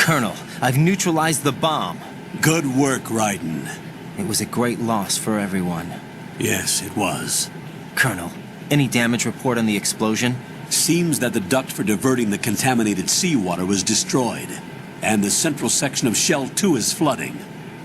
Colonel, I've neutralized the bomb. Good work, Raiden. It was a great loss for everyone. Yes, it was. Colonel, any damage report on the explosion? Seems that the duct for diverting the contaminated seawater was destroyed, and the central section of Shell 2 is flooding.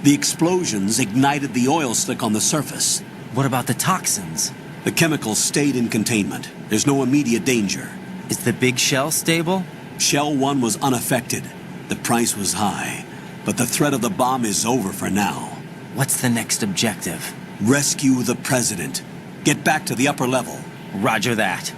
The explosions ignited the oil slick on the surface. What about the toxins? The chemicals stayed in containment. There's no immediate danger. Is the big shell stable? Shell 1 was unaffected. The price was high, but the threat of the bomb is over for now. What's the next objective? Rescue the President. Get back to the upper level. Roger that.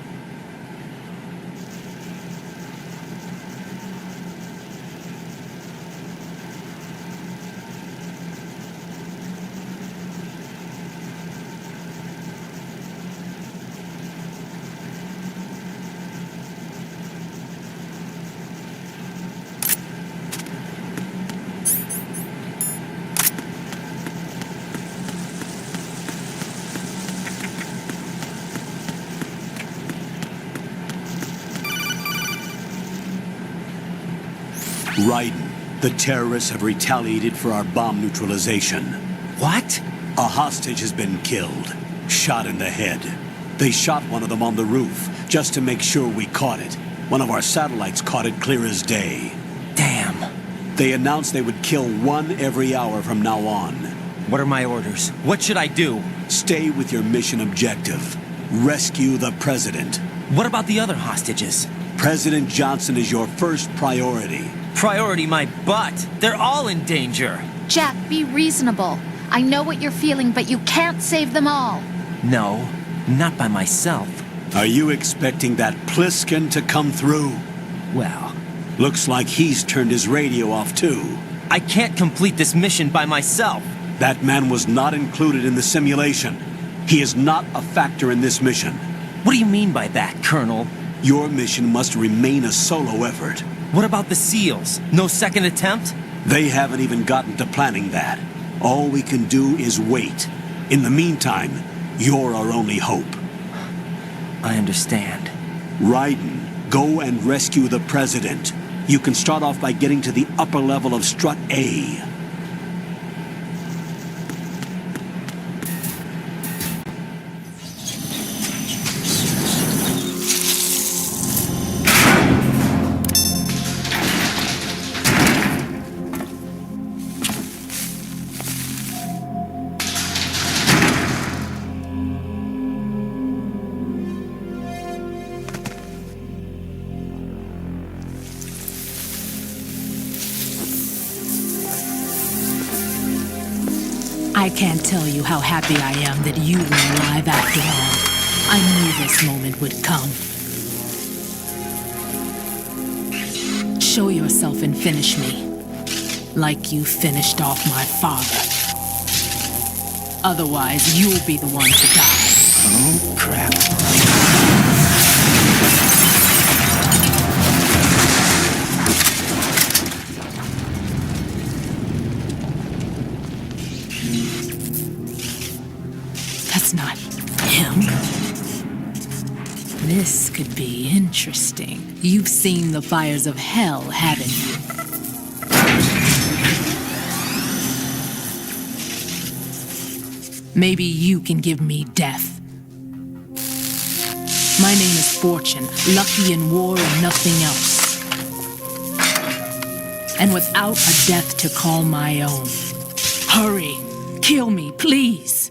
Raiden, the terrorists have retaliated for our bomb neutralization. What? A hostage has been killed, shot in the head. They shot one of them on the roof, just to make sure we caught it. One of our satellites caught it clear as day. Damn. They announced they would kill one every hour from now on. What are my orders? What should I do? Stay with your mission objective. Rescue the President. What about the other hostages? President Johnson is your first priority. Priority my butt. They're all in danger. Jack, be reasonable. I know what you're feeling, but you can't save them all. No, not by myself. Are you expecting that Pliskin to come through? Well, Looks like he's turned his radio off too. I can't complete this mission by myself. That man was not included in the simulation. He is not a factor in this mission. What do you mean by that, Colonel? Your mission must remain a solo effort. What about the SEALs? No second attempt? They haven't even gotten to planning that. All we can do is wait. In the meantime, you're our only hope. I understand. Raiden, go and rescue the President. You can start off by getting to the upper level of Strut A. I can't tell you how happy I am that you were alive after all. I knew this moment would come. Show yourself and finish me, like you finished off my father. Otherwise, you'll be the one to die. Oh, crap. That's not him. This could be interesting. You've seen the fires of hell, haven't you? Maybe you can give me death. My name is Fortune, lucky in war and nothing else. And without a death to call my own. Hurry, kill me, please.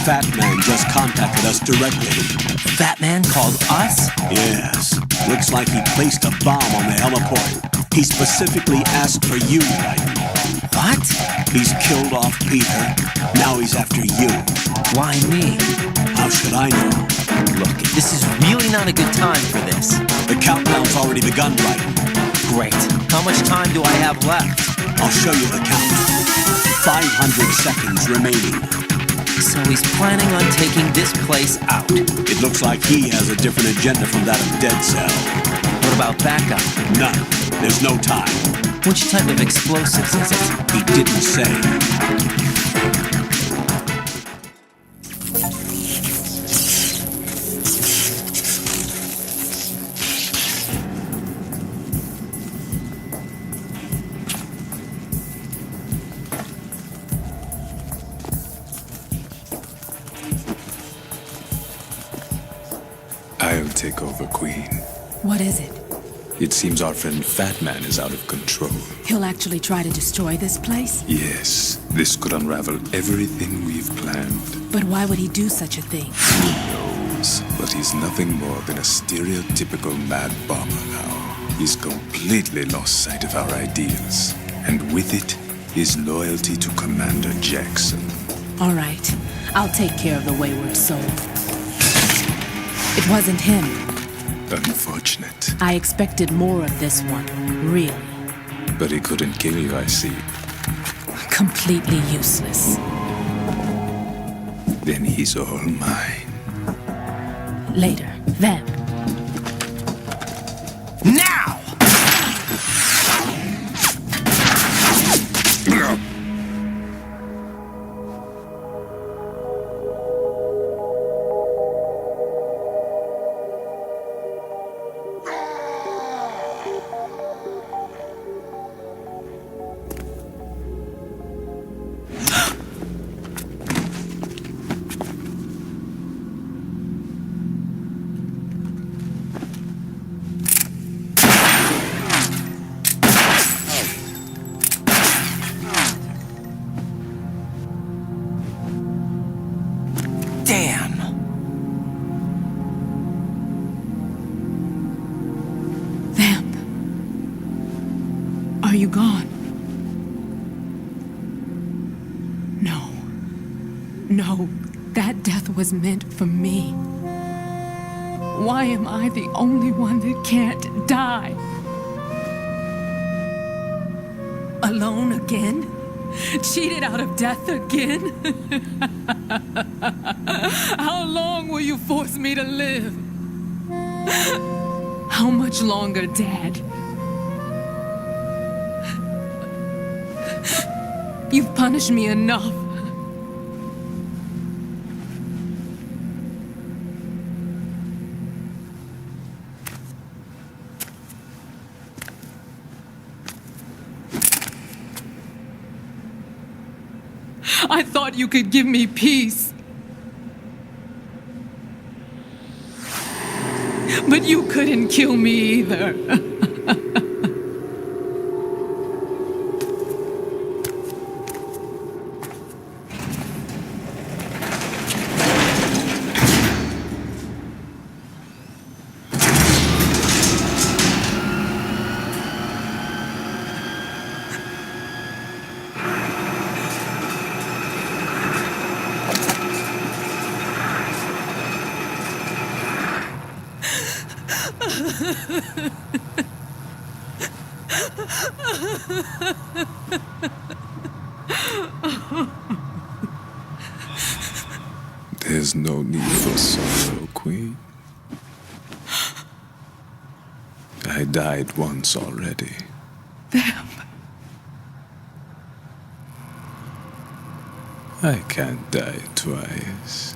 Fat Man just contacted us directly. Fat Man called us? Yes. Looks like he placed a bomb on the heliport. He specifically asked for you, Raiden. What? He's killed off Peter. Now he's after you. Why me? How should I know? Look, this is really not a good time for this. The countdown's already begun, Raiden. Great. How much time do I have left? I'll show you the count. 500 seconds remaining. So he's planning on taking this place out. It looks like he has a different agenda from that of Dead Cell. What about backup? None. There's no time. Which type of explosives is it? He didn't say. I'll take over, Queen. What is it? It seems our friend Fat Man is out of control. He'll actually try to destroy this place? Yes, this could unravel everything we've planned. But why would he do such a thing? Who knows? But he's nothing more than a stereotypical mad bomber now. He's completely lost sight of our ideals. And with it, his loyalty to Commander Jackson. All right. I'll take care of the wayward soul. It wasn't him. Unfortunate. I expected more of this one. Really. But he couldn't kill you, I see. Completely useless. Then he's all mine. Later. Then. Now! Damn! Vamp. Are you gone? No. No. That death was meant for me. Why am I the only one that can't die? Alone again? Cheated out of death again? How long will you force me to live? How much longer, Dad? You've punished me enough. I thought you could give me peace. But you couldn't kill me either. There's no need for sorrow, Queen. I died once already. I can't die twice.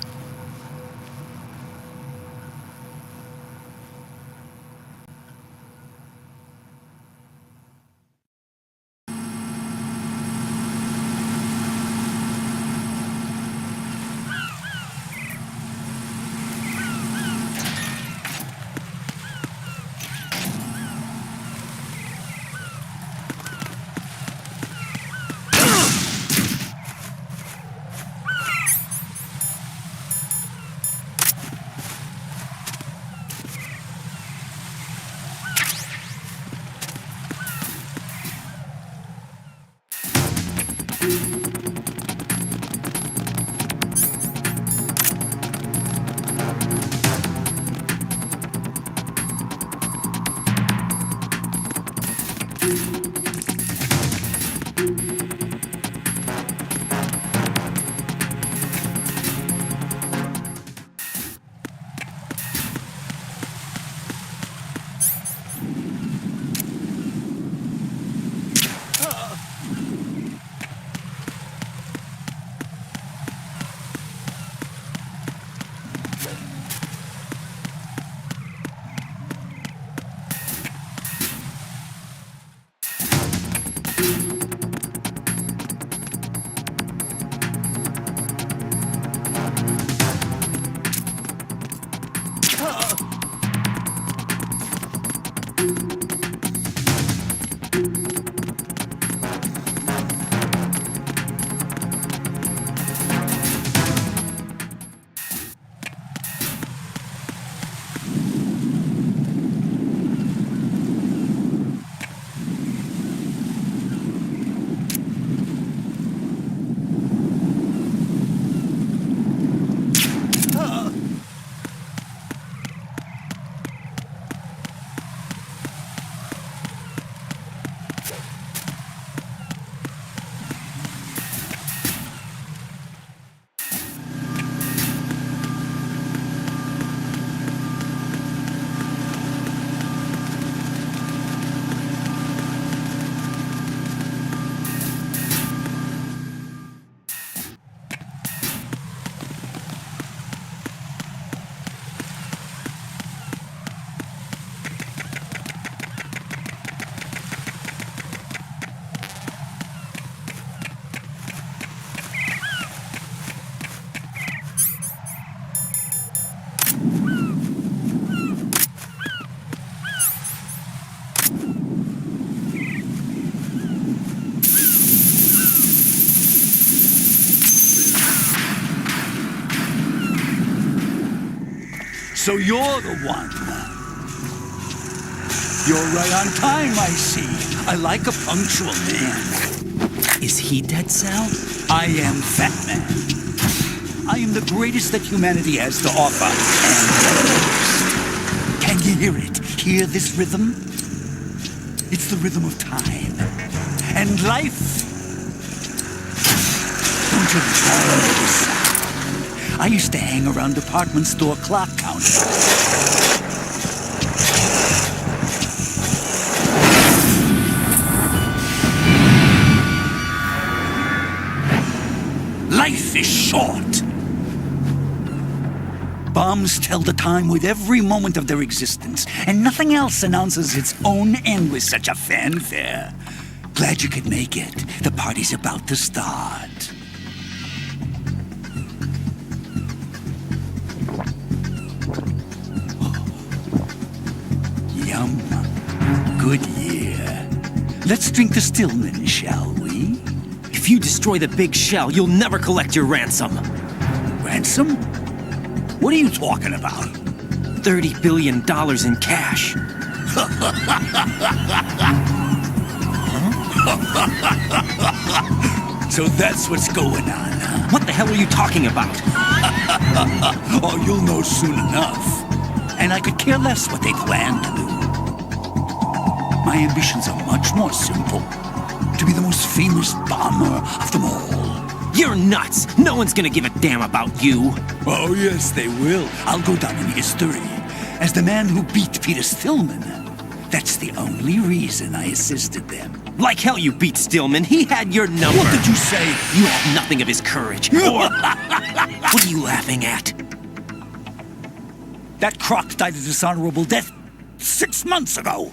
So you're the one. You're right on time, I see. I like a punctual man. Is he Dead Cell? I am Fat Man. I am the greatest that humanity has to offer, and the greatest. Can you hear it? Hear this rhythm? It's the rhythm of time and life. Don't you love this sound? I used to hang around department store clock counters. Life is short. Bombs tell the time with every moment of their existence, and nothing else announces its own end with such a fanfare. Glad you could make it. The party's about to start. Yum. Good year. Let's drink the Stillman, shall we? If you destroy the big shell, you'll never collect your ransom. Ransom? What are you talking about? $30 billion in cash. So that's what's going on, huh? What the hell are you talking about? Oh, you'll know soon enough. And I could care less what they plan to do. My ambitions are much more simple. To be the most famous bomber of them all. You're nuts! No one's gonna give a damn about you! Oh, yes, they will. I'll go down in history as the man who beat Peter Stillman. That's the only reason I assisted them. Like hell you beat Stillman. He had your number. What did you say? You have nothing of his courage. Or... What are you laughing at? That croc died a dishonorable death 6 months ago.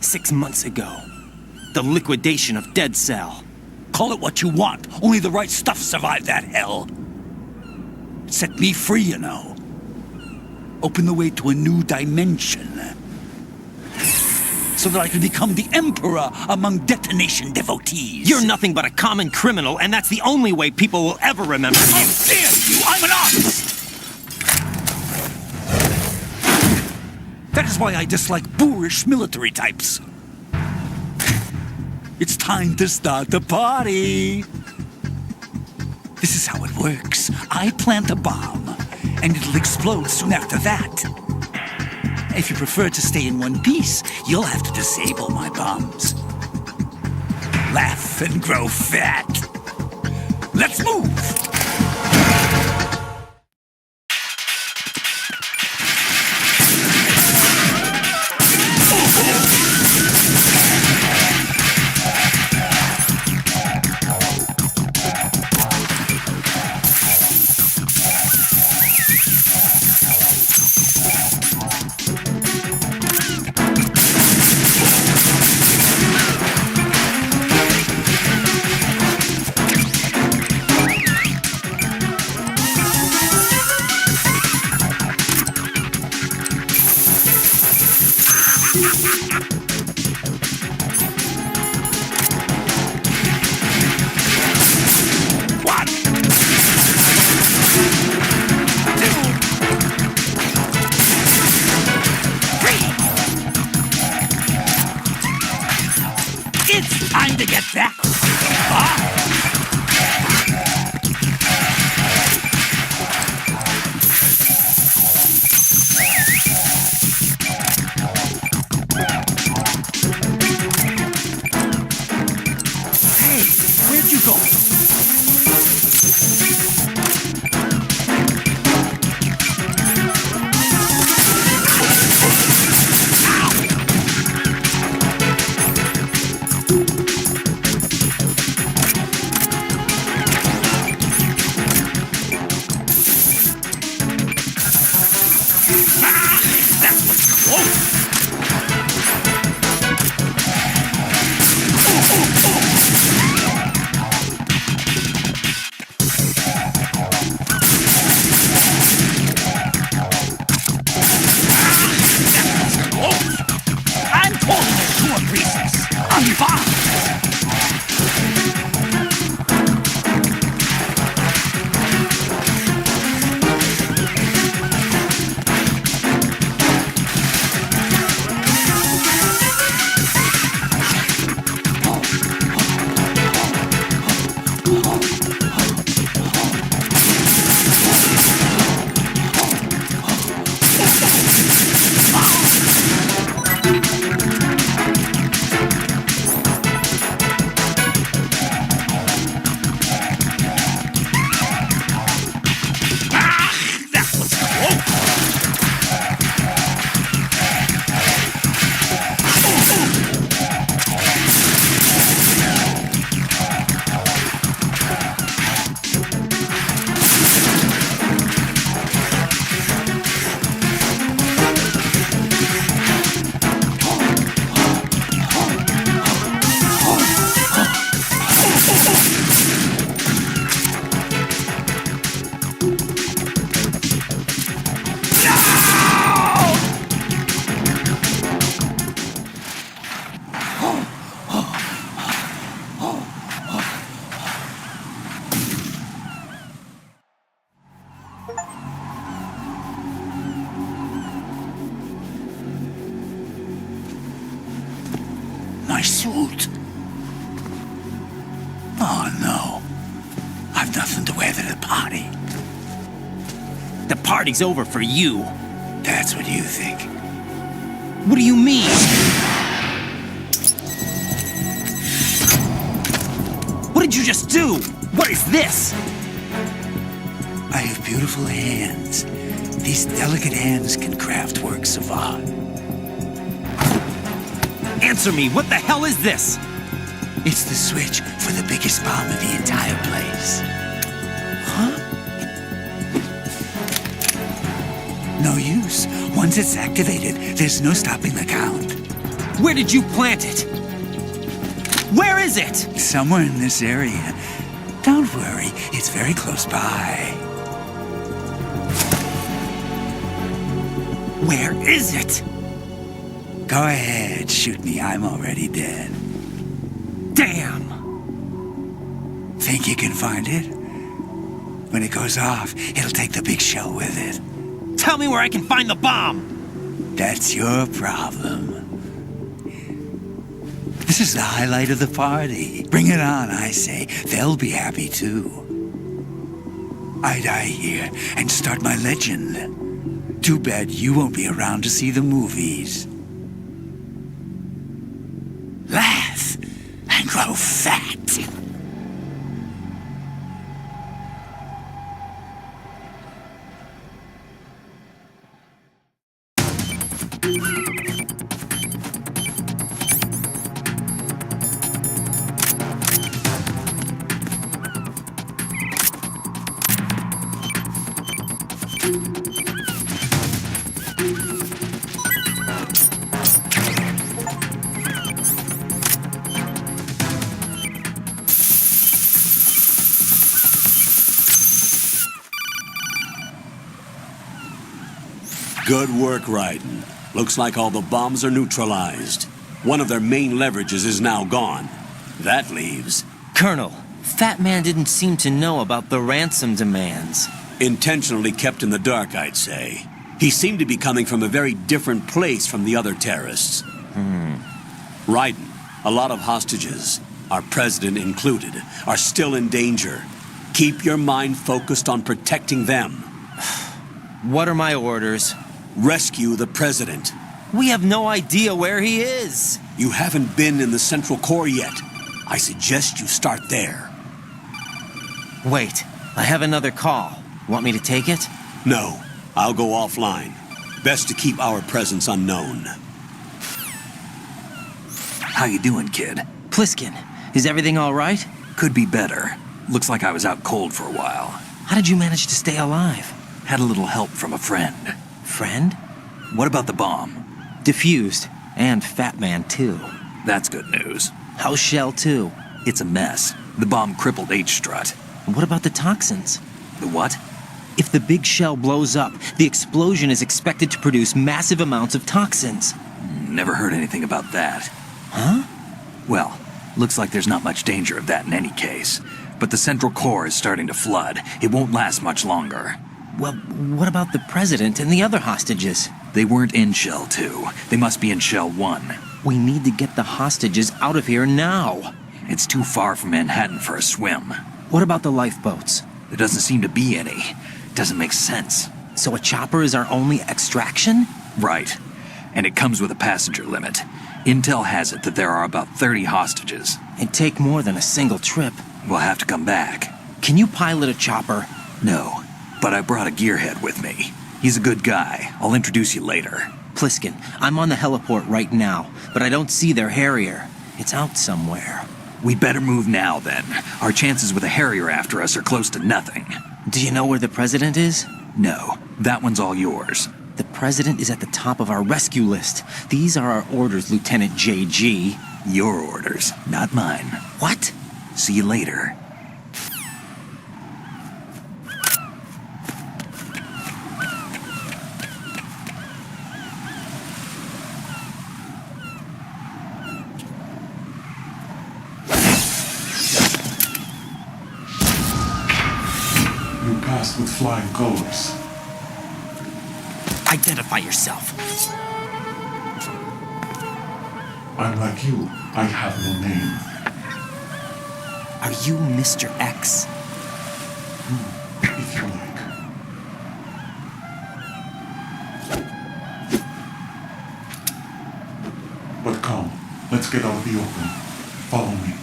6 months ago. The liquidation of Dead Cell. Call it what you want. Only the right stuff survived that hell. It set me free, you know. Opened the way to a new dimension. So that I could become the emperor among detonation devotees. You're nothing but a common criminal, and that's the only way people will ever remember you. How dare you! I'm an artist! That is why I dislike boorish military types. It's time to start the party. This is how it works. I plant a bomb, and it'll explode soon after that. If you prefer to stay in one piece, you'll have to disable my bombs. Laugh and grow fat. Let's move! It's time to get that. My suit. Oh no. I've nothing to wear to the party. The party's over for you. That's what you think. What do you mean? What did you just do? What is this? I have beautiful hands. These delicate hands can craft works of art. Answer me, what the hell is this? It's the switch for the biggest bomb in the entire place. Huh? No use. Once it's activated, there's no stopping the count. Where did you plant it? Where is it? Somewhere in this area. Don't worry, it's very close by. Where is it? Go ahead, shoot me. I'm already dead. Damn! Think you can find it? When it goes off, it'll take the big shell with it. Tell me where I can find the bomb! That's your problem. This is the highlight of the party. Bring it on, I say. They'll be happy too. I die here and start my legend. Too bad you won't be around to see the movies. Laugh and grow fat. Good work, Raiden. Looks like all the bombs are neutralized. One of their main leverages is now gone. That leaves Colonel, Fat Man didn't seem to know about the ransom demands. intentionally kept in the dark, I'd say. He seemed to be coming from a very different place from the other terrorists. Raiden, a lot of hostages, our president included, are still in danger. Keep your mind focused on protecting them. What are my orders? Rescue the president. We have no idea where he is. You haven't been in the Central Core yet. I suggest you start there. Wait, I have another call. Want me to take it? No, I'll go offline. Best to keep our presence unknown. How you doing, kid? Pliskin, is everything all right? Could be better. Looks like I was out cold for a while. How did you manage to stay alive? Had a little help from a friend. Friend? What about the bomb? Diffused. And Fat Man, too. That's good news. How's Shell 2? It's a mess. The bomb crippled H-Strut. What about the toxins? The what? If the big shell blows up, the explosion is expected to produce massive amounts of toxins. Never heard anything about that. Huh? Well, looks like there's not much danger of that in any case. But the Central Core is starting to flood. It won't last much longer. Well, what about the president and the other hostages? They weren't in Shell 2. They must be in Shell 1. We need to get the hostages out of here now. It's too far from Manhattan for a swim. What about the lifeboats? There doesn't seem to be any. Doesn't make sense. So a chopper is our only extraction? Right. And it comes with a passenger limit. Intel has it that there are about 30 hostages. It'd take more than a single trip. We'll have to come back. Can you pilot a chopper? No, but I brought a gearhead with me. He's a good guy. I'll introduce you later. Pliskin, I'm on the heliport right now, but I don't see their Harrier. It's out somewhere. We better move now, then. Our chances with a Harrier after us are close to nothing. Do you know where the president is? No, that one's all yours. The president is at the top of our rescue list. These are our orders, Lieutenant JG. Your orders, not mine. What? See you later. You passed with flying colors. Identify yourself. I'm like you. I have no name. Are you Mr. X? If you like. But come, let's get out of the open. Follow me.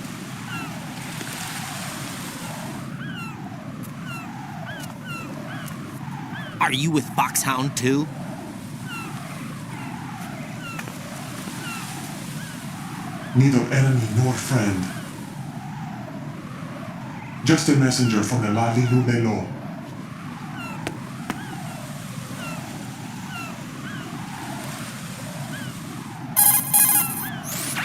Are you with Foxhound too? Neither enemy nor friend. Just a messenger from Elali Lubelo.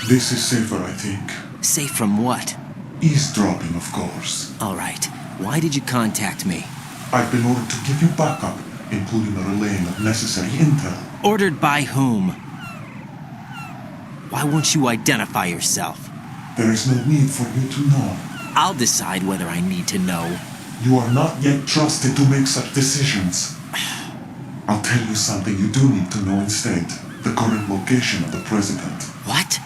This is safer, I think. Safe from what? Eavesdropping, of course. All right. Why did you contact me? I've been ordered to give you backup, including the relaying of necessary intel. Ordered by whom? Why won't you identify yourself? There is no need for you to know. I'll decide whether I need to know. You are not yet trusted to make such decisions. I'll tell you something you do need to know instead. The current location of the president. What?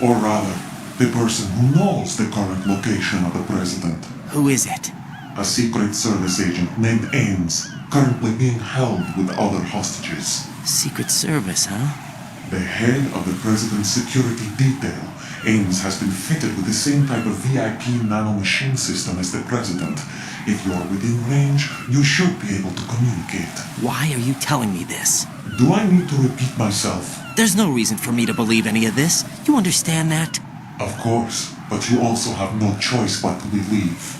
Or rather, the person who knows the current location of the president. Who is it? A Secret Service agent named Ames, currently being held with other hostages. Secret Service, huh? The head of the president's security detail, Ames has been fitted with the same type of VIP nanomachine system as the president. If you're within range, you should be able to communicate. Why are you telling me this? Do I need to repeat myself? There's no reason for me to believe any of this. You understand that? Of course, but you also have no choice but to believe.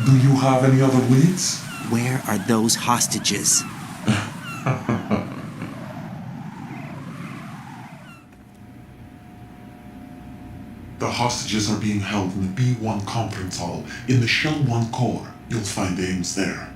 Do you have any other leads? Where are those hostages? The hostages are being held in the B1 conference hall in the Shell 1 core. You'll find Ames there.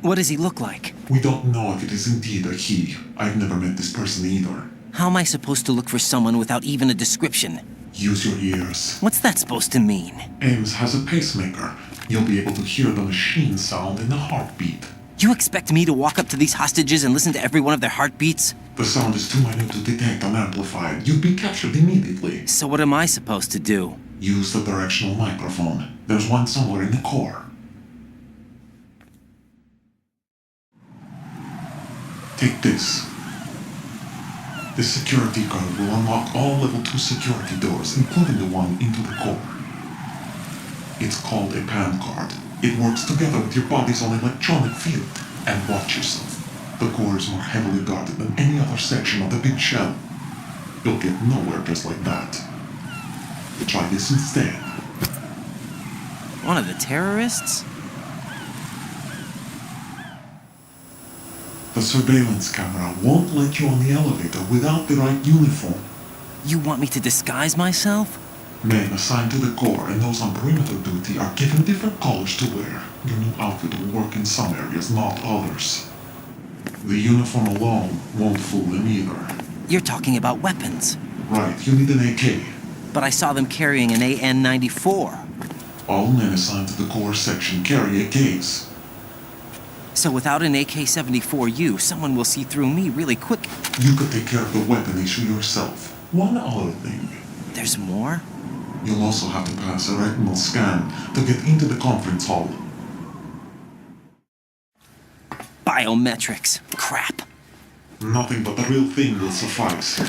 What does he look like? We don't know if it is indeed a he. I've never met this person either. How am I supposed to look for someone without even a description? Use your ears. What's that supposed to mean? Ames has a pacemaker. You'll be able to hear the machine sound in the heartbeat. You expect me to walk up to these hostages and listen to every one of their heartbeats? The sound is too minute to detect unamplified. You'd be captured immediately. So what am I supposed to do? Use the directional microphone. There's one somewhere in the core. Take this. The security card will unlock all level 2 security doors, including the one into the core. It's called a PAN card. It works together with your body's own electronic field. And watch yourself. The core is more heavily guarded than any other section of the big shell. You'll get nowhere just like that. Try this instead. One of the terrorists? The surveillance camera won't let you on the elevator without the right uniform. You want me to disguise myself? Men assigned to the core and those on perimeter duty are given different colors to wear. Your new outfit will work in some areas, not others. The uniform alone won't fool them either. You're talking about weapons. Right, you need an AK. But I saw them carrying an AN-94. All men assigned to the core section carry AKs. So without an AK-74U, someone will see through me really quick. You could take care of the weapon issue yourself. One other thing. There's more? You'll also have to pass a retinal scan to get into the conference hall. Biometrics. Crap. Nothing but the real thing will suffice.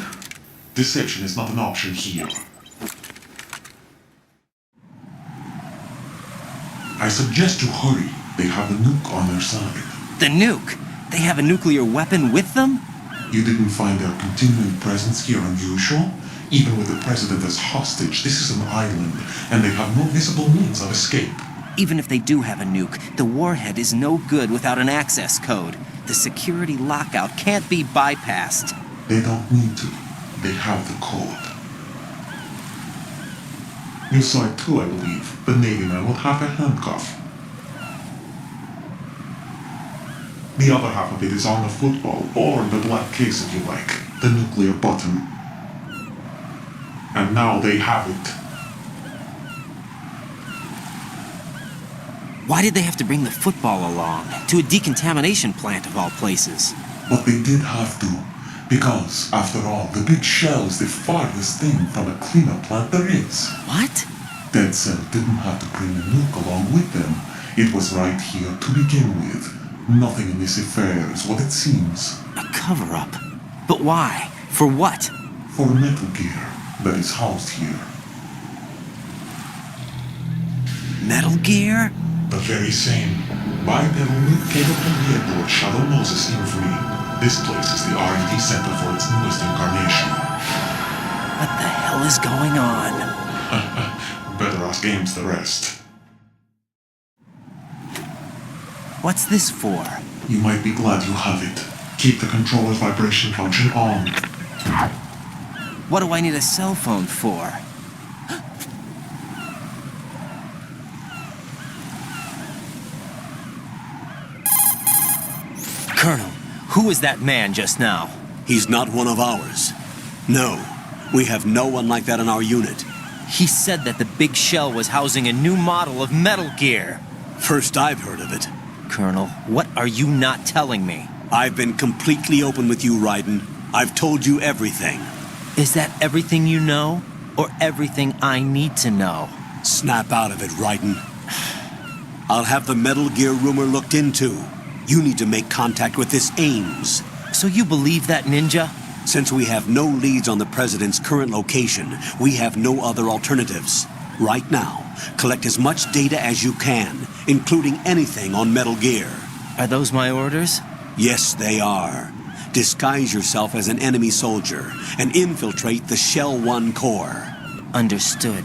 Deception is not an option here. I suggest you hurry. They have the nuke on their side. The nuke? They have a nuclear weapon with them? You didn't find their continuing presence here unusual? Even with the president as hostage, this is an island, and they have no visible means of escape. Even if they do have a nuke, the warhead is no good without an access code. The security lockout can't be bypassed. They don't need to. They have the code. You saw it too, I believe. The Navy man with half a handcuff. The other half of it is on the football, or the black case if you like. The nuclear button. And now they have it. Why did they have to bring the football along? To a decontamination plant of all places. But they did have to, because, after all, the big shell is the farthest thing from a cleanup plant there is. What? Dead Cell didn't have to bring the nuke along with them. It was right here to begin with. Nothing in this affair is what it seems. A cover-up? But why? For what? For Metal Gear that is housed here. Metal Gear? The very same. Bipedal nuke capable vehicle Shadow Moses Infamy. This place is the R&D center for its newest incarnation. What the hell is going on? Better ask Ames the rest. What's this for? You might be glad you have it. Keep the controller's vibration function on. What do I need a cell phone for? Colonel, who is that man just now? He's not one of ours. No, we have no one like that in our unit. He said that the big shell was housing a new model of Metal Gear. First I've heard of it. Colonel, what are you not telling me? I've been completely open with you, Raiden. I've told you everything. Is that everything you know? Or everything I need to know? Snap out of it, Raiden. I'll have the Metal Gear rumor looked into. You need to make contact with this Ames. So you believe that ninja? Since we have no leads on the President's current location, we have no other alternatives. Right now, collect as much data as you can, including anything on Metal Gear. Are those my orders? Yes, they are. Disguise yourself as an enemy soldier and infiltrate the Shell 1 core. Understood.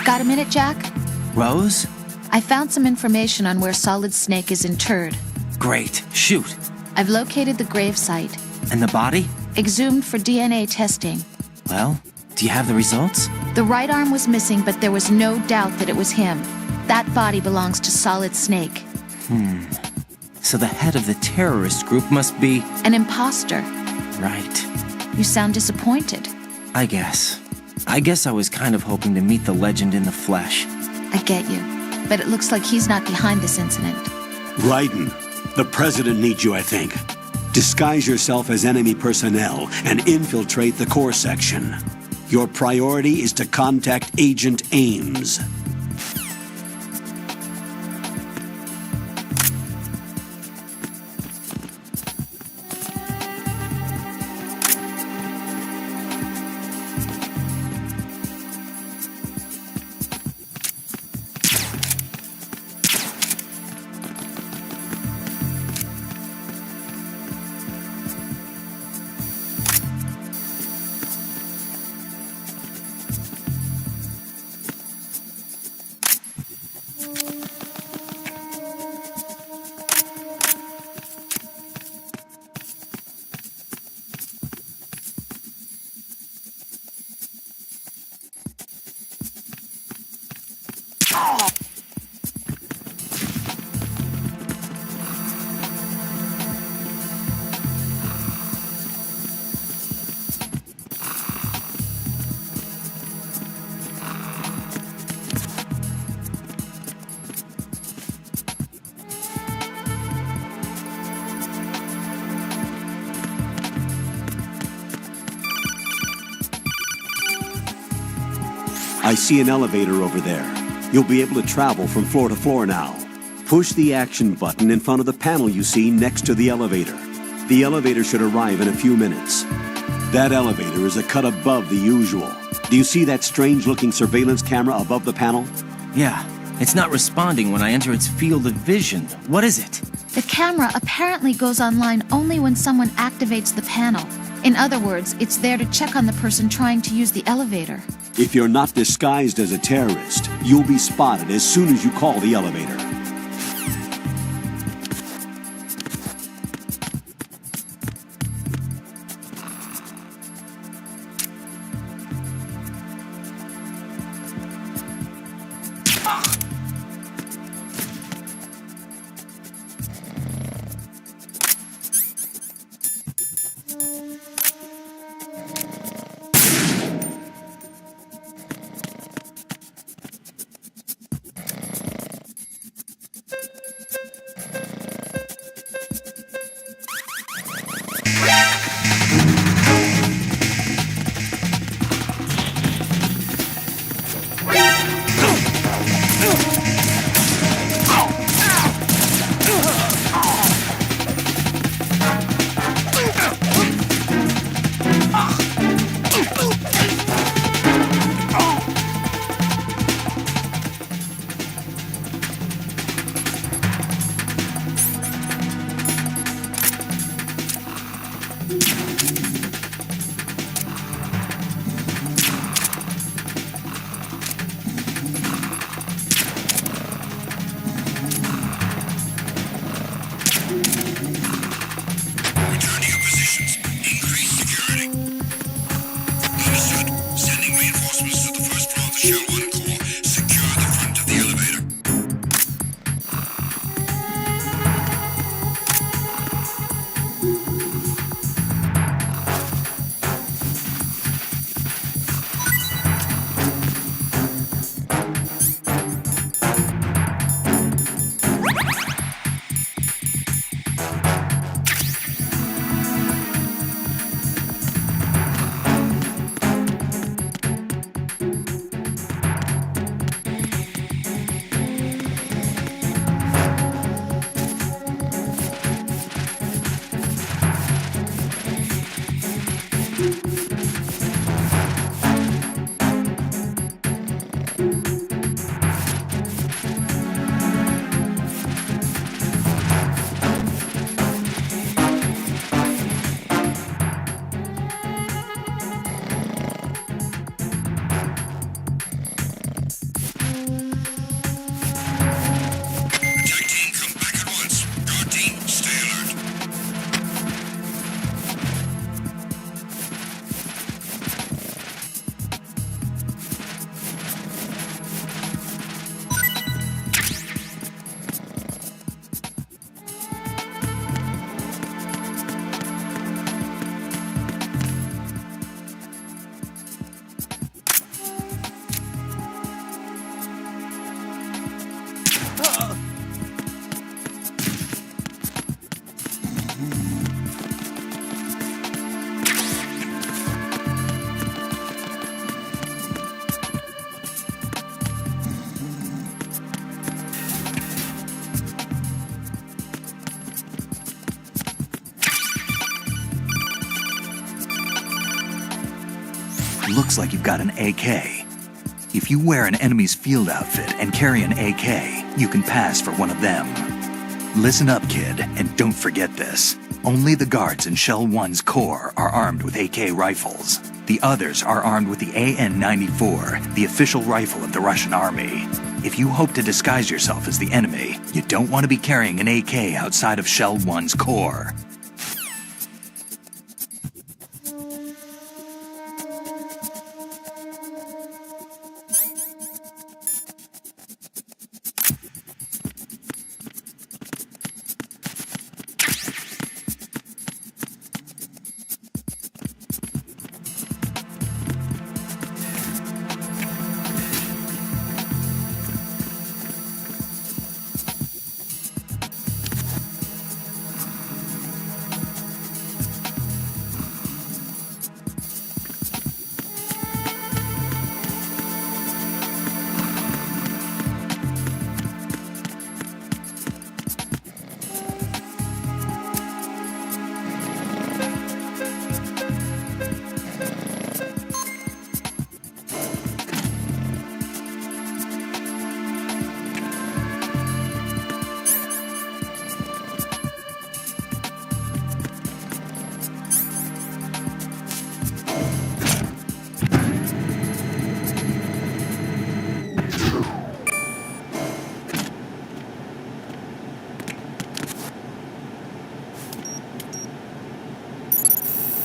Got a minute, Jack? Rose? I found some information on where Solid Snake is interred. Great. Shoot. I've located the grave site, And the body? exhumed for DNA testing. Well, do you have the results? The right arm was missing, but there was no doubt that it was him. That body belongs to Solid Snake. So the head of the terrorist group must be... An imposter. Right. You sound disappointed. I guess. I guess I was kind of hoping to meet the legend in the flesh. I get you. But it looks like he's not behind this incident. Raiden, the President needs you, I think. Disguise yourself as enemy personnel and infiltrate the core section. Your priority is to contact Agent Ames. I see an elevator over there. You'll be able to travel from floor to floor now. Push the action button in front of the panel you see next to the elevator. The elevator should arrive in a few minutes. That elevator is a cut above the usual. Do you see that strange-looking surveillance camera above the panel? Yeah, it's not responding when I enter its field of vision. What is it? The camera apparently goes online only when someone activates the panel. In other words, it's there to check on the person trying to use the elevator. If you're not disguised as a terrorist, you'll be spotted as soon as you call the elevator. Looks like you've got an AK. If you wear an enemy's field outfit and carry an AK, you can pass for one of them. Listen up, kid, and don't forget this. Only the guards in Shell 1's core are armed with AK rifles. The others are armed with the AN-94, the official rifle of the Russian army. If you hope to disguise yourself as the enemy, you don't want to be carrying an AK outside of Shell 1's core.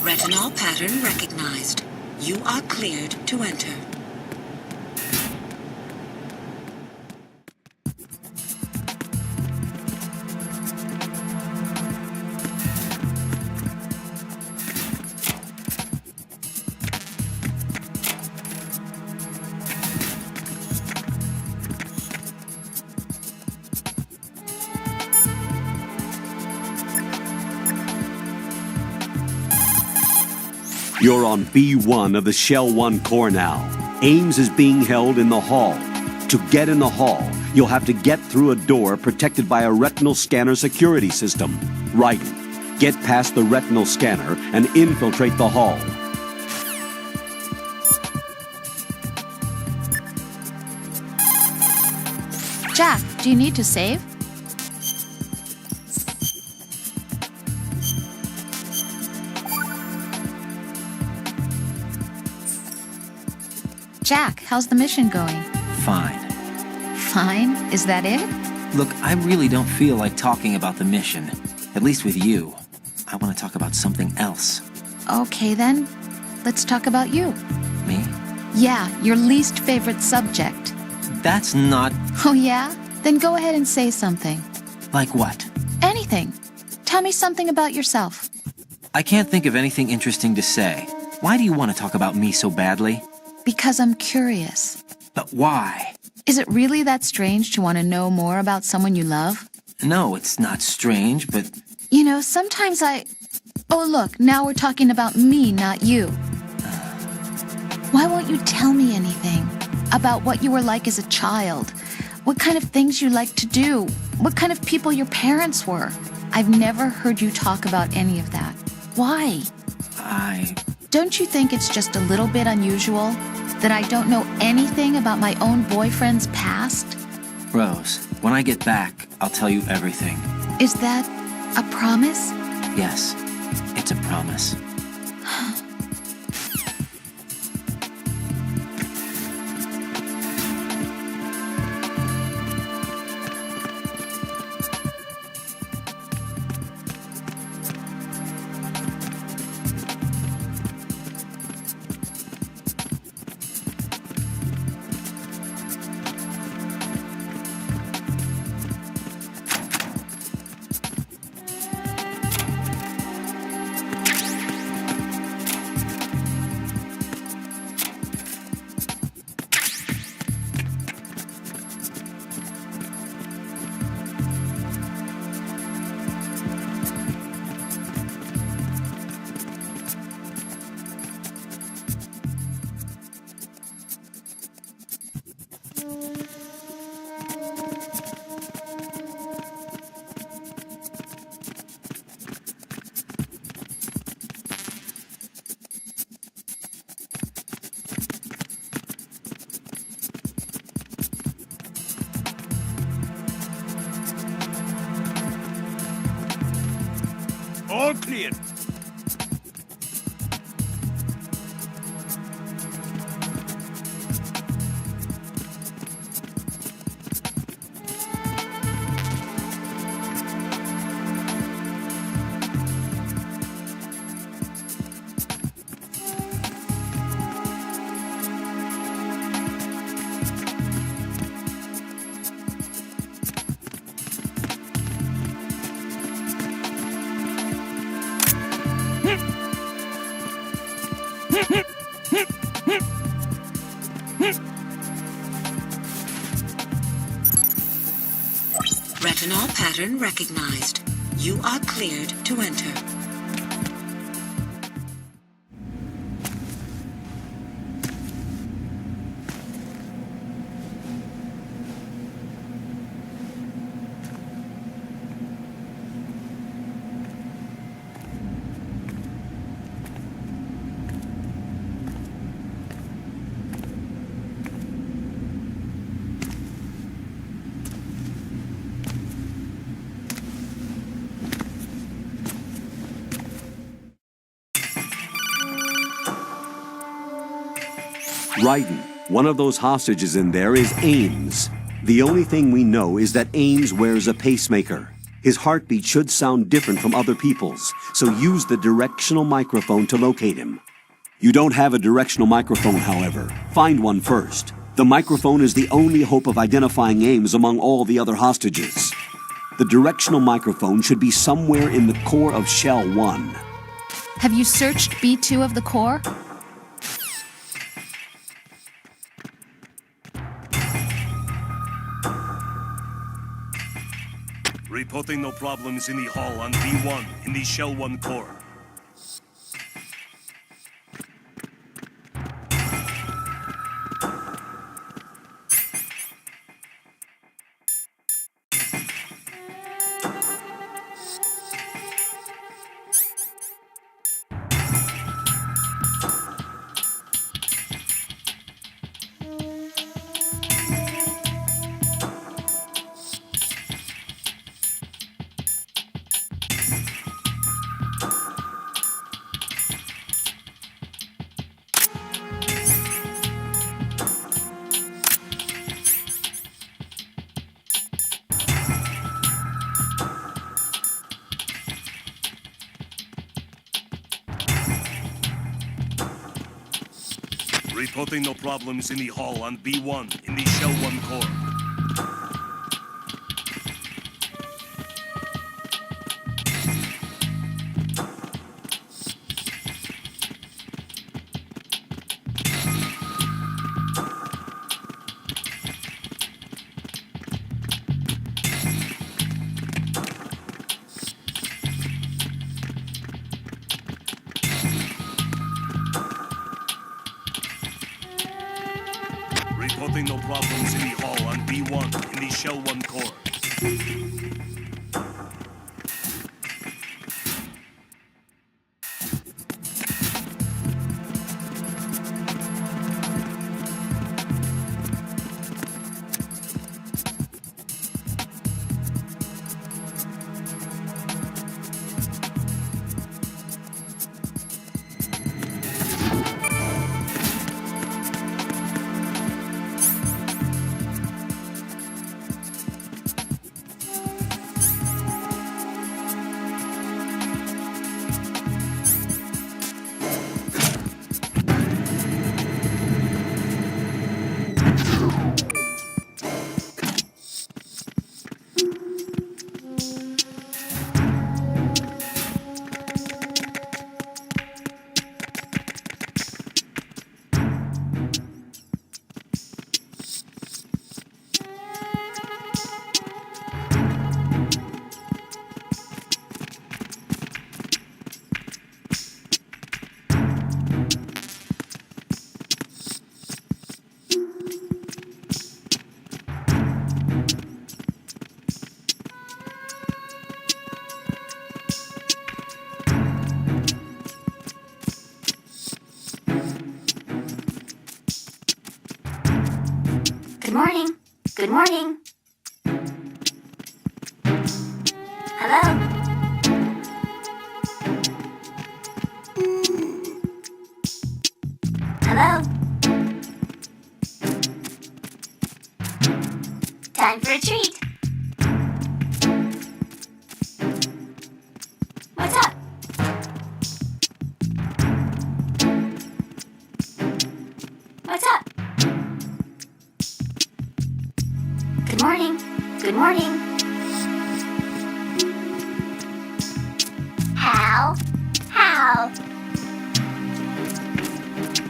Retinol pattern recognized. You are cleared to enter. You're on B1 of the Shell 1 core now. Ames is being held in the hall. To get in the hall, you'll have to get through a door protected by a retinal scanner security system. Raiden, get past the retinal scanner and infiltrate the hall. Jack, do you need to save? Jack, how's the mission going? Fine. Fine? Is that it? Look, I really don't feel like talking about the mission. At least with you. I want to talk about something else. Okay then. Let's talk about you. Me? Yeah, your least favorite subject. That's not... Oh yeah? Then go ahead and say something. Like what? Anything. Tell me something about yourself. I can't think of anything interesting to say. Why do you want to talk about me so badly? Because I'm curious. But why? Is it really that strange to want to know more about someone you love? No, it's not strange, but... You know, sometimes Oh, look, now we're talking about me, not you. Why won't you tell me anything? About what you were like as a child? What kind of things you liked to do? What kind of people your parents were? I've never heard you talk about any of that. Why? Don't you think it's just a little bit unusual that I don't know anything about my own boyfriend's past? Rose, when I get back, I'll tell you everything. Is that a promise? Yes, it's a promise. All clear. Retinol pattern recognized. You are cleared to enter. Raiden, one of those hostages in there is Ames. The only thing we know is that Ames wears a pacemaker. His heartbeat should sound different from other people's, so use the directional microphone to locate him. You don't have a directional microphone, however. Find one first. The microphone is the only hope of identifying Ames among all the other hostages. The directional microphone should be somewhere in the core of Shell 1. Have you searched B2 of the core? Reporting no problems in the hall on B1 in the Shell 1 core. Reporting no problems in the hall on B1 in the Shell 1 core. Reporting no problems in the hall on B1 in the Shell 1 core. Good morning. Good morning. Hello? Hello? Time for a treat. What's up? What's up? Good morning. Good morning. How? How?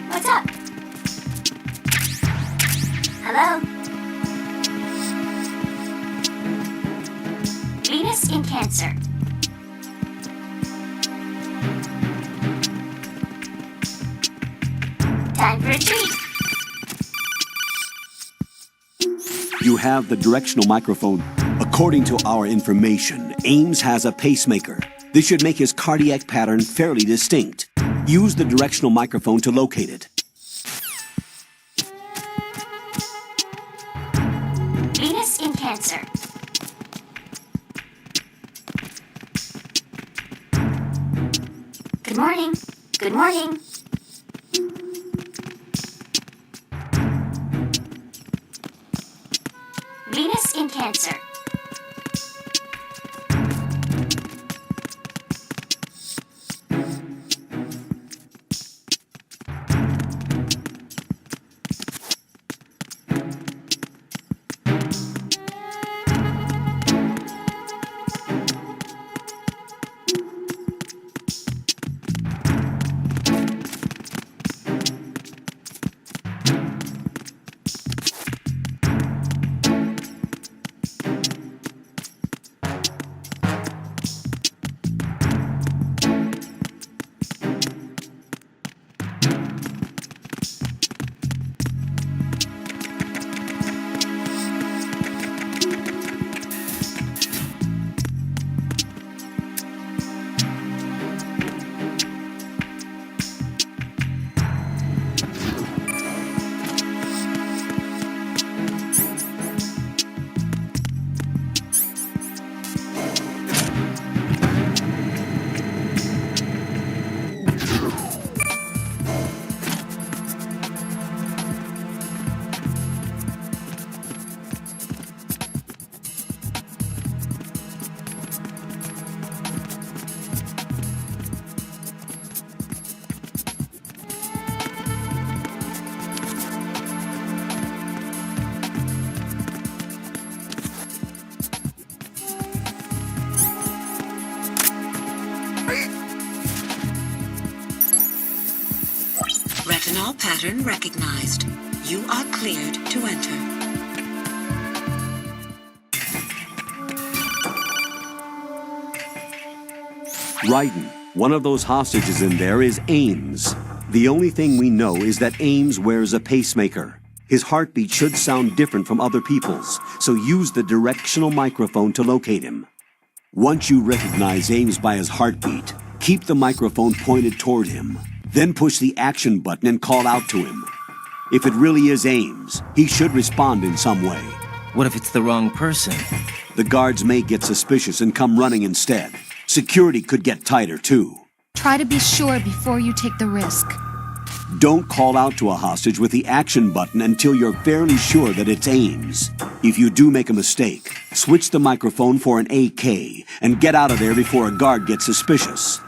What's up? Hello? Venus in Cancer. Time for a treat. You have the directional microphone. According to our information, Ames has a pacemaker. This should make his cardiac pattern fairly distinct. Use the directional microphone to locate it. Venus in Cancer. Good morning. Good morning. Venus in Cancer. Retinol pattern recognized. You are cleared to enter. Raiden, one of those hostages in there is Ames. The only thing we know is that Ames wears a pacemaker. His heartbeat should sound different from other people's, so use the directional microphone to locate him. Once you recognize Ames by his heartbeat, keep the microphone pointed toward him. Then push the action button and call out to him. If it really is Ames, he should respond in some way. What if it's the wrong person? The guards may get suspicious and come running instead. Security could get tighter, too. Try to be sure before you take the risk. Don't call out to a hostage with the action button until you're fairly sure that it's Ames. If you do make a mistake, switch the microphone for an AK and get out of there before a guard gets suspicious.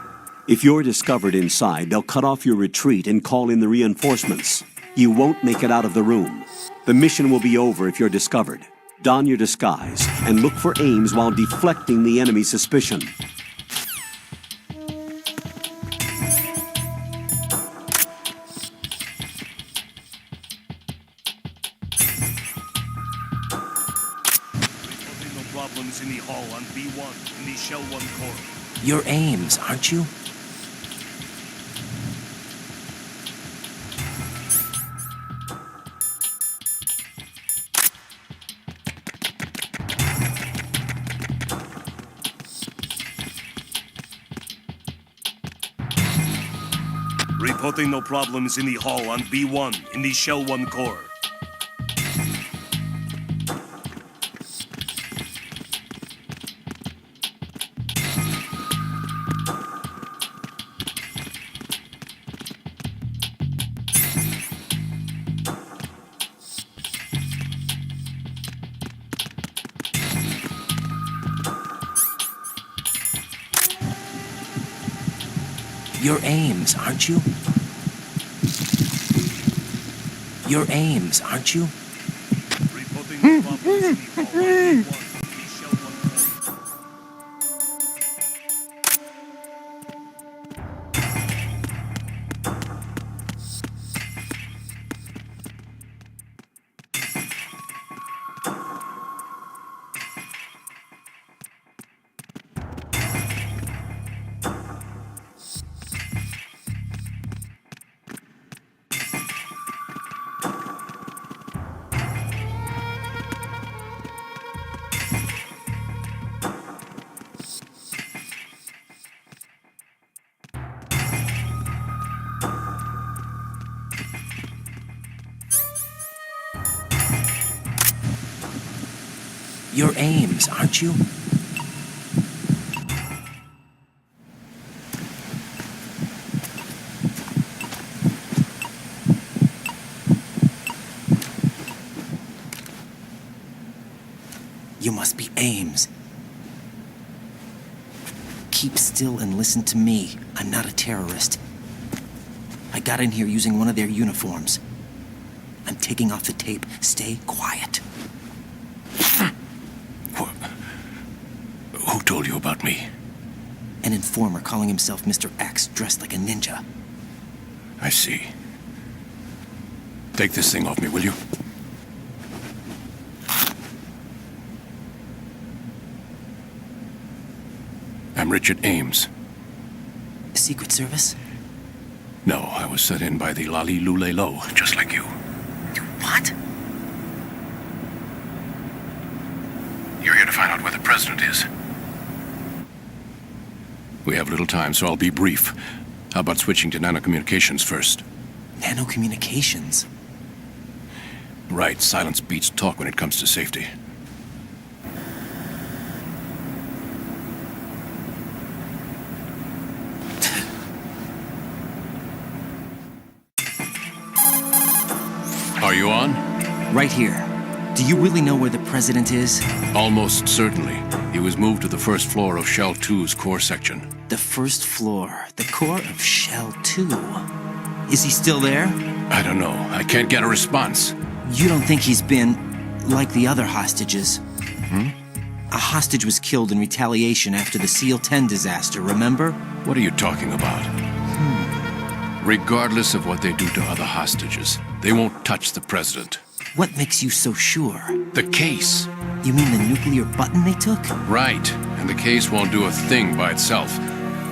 If you're discovered inside, they'll cut off your retreat and call in the reinforcements. You won't make it out of the room. The mission will be over if you're discovered. Don your disguise and look for Ames while deflecting the enemy's suspicion. No problems in the hall on B1 in the Shell 1 core. You're Ames, aren't you? Reporting no problems in the hall on B1 in the Shell 1 core. You're Ames, aren't you? You're Ames, aren't you? Reporting no problems in the hall on B1 in the Shell 1 core. You're Ames, aren't you? You must be Ames. Keep still and listen to me. I'm not a terrorist. I got in here using one of their uniforms. I'm taking off the tape. Stay quiet. Who told you about me? An informer calling himself Mr. X, dressed like a ninja. I see. Take this thing off me, will you? I'm Richard Ames. Secret Service? No, I was set in by the Lali Lule Lo, just like you. What? You're here to find out where the president is. We have little time, so I'll be brief. How about switching to nanocommunications first? Nanocommunications? Right, silence beats talk when it comes to safety. Are you on? Right here. Do you really know where the president is? Almost certainly. He was moved to the first floor of Shell 2's core section. The first floor. The core of Shell 2. Is he still there? I don't know. I can't get a response. You don't think he's been like the other hostages? Hmm? A hostage was killed in retaliation after the SEAL 10 disaster, remember? What are you talking about? Regardless of what they do to other hostages, they won't touch the president. What makes you so sure? The case. You mean the nuclear button they took? Right, and the case won't do a thing by itself.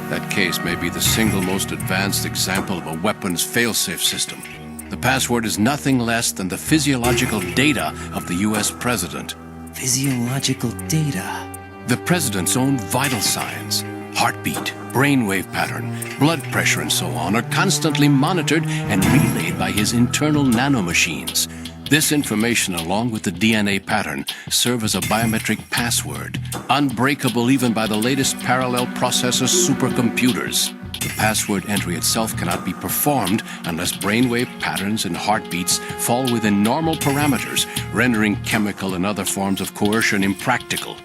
That case may be the single most advanced example of a weapons failsafe system. The password is nothing less than the physiological data of the US president. Physiological data? The president's own vital signs, heartbeat, brainwave pattern, blood pressure, and so on, are constantly monitored and relayed by his internal nanomachines. This information, along with the DNA pattern, serve as a biometric password, unbreakable even by the latest parallel processor supercomputers. The password entry itself cannot be performed unless brainwave patterns and heartbeats fall within normal parameters, rendering chemical and other forms of coercion impractical.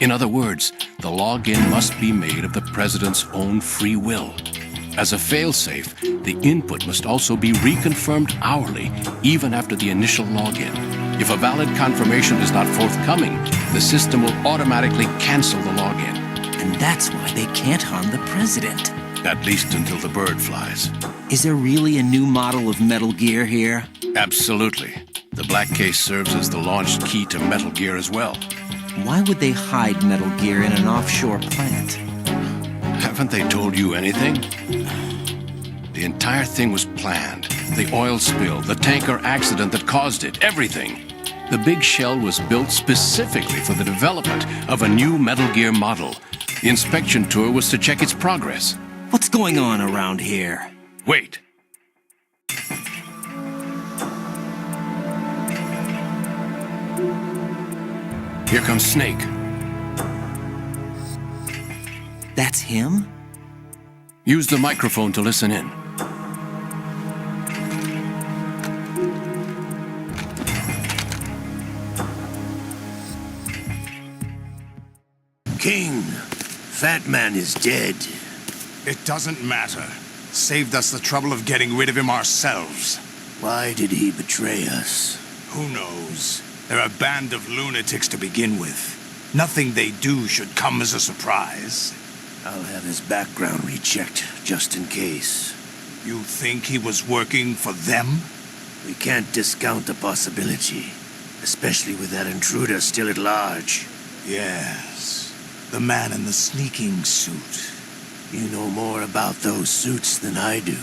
In other words, the login must be made of the president's own free will. As a failsafe, the input must also be reconfirmed hourly, even after the initial login. If a valid confirmation is not forthcoming, the system will automatically cancel the login. And that's why they can't harm the president. At least until the bird flies. Is there really a new model of Metal Gear here? Absolutely. The black case serves as the launch key to Metal Gear as well. Why would they hide Metal Gear in an offshore plant? Haven't they told you anything? The entire thing was planned. The oil spill, the tanker accident that caused it, everything. The big shell was built specifically for the development of a new Metal Gear model. The inspection tour was to check its progress. What's going on around here? Wait. Here comes Snake. That's him? Use the microphone to listen in. King, Fat Man is dead. It doesn't matter. Saved us the trouble of getting rid of him ourselves. Why did he betray us? Who knows? They're a band of lunatics to begin with. Nothing they do should come as a surprise. I'll have his background rechecked, just in case. You think he was working for them? We can't discount the possibility, especially with that intruder still at large. Yes, the man in the sneaking suit. You know more about those suits than I do.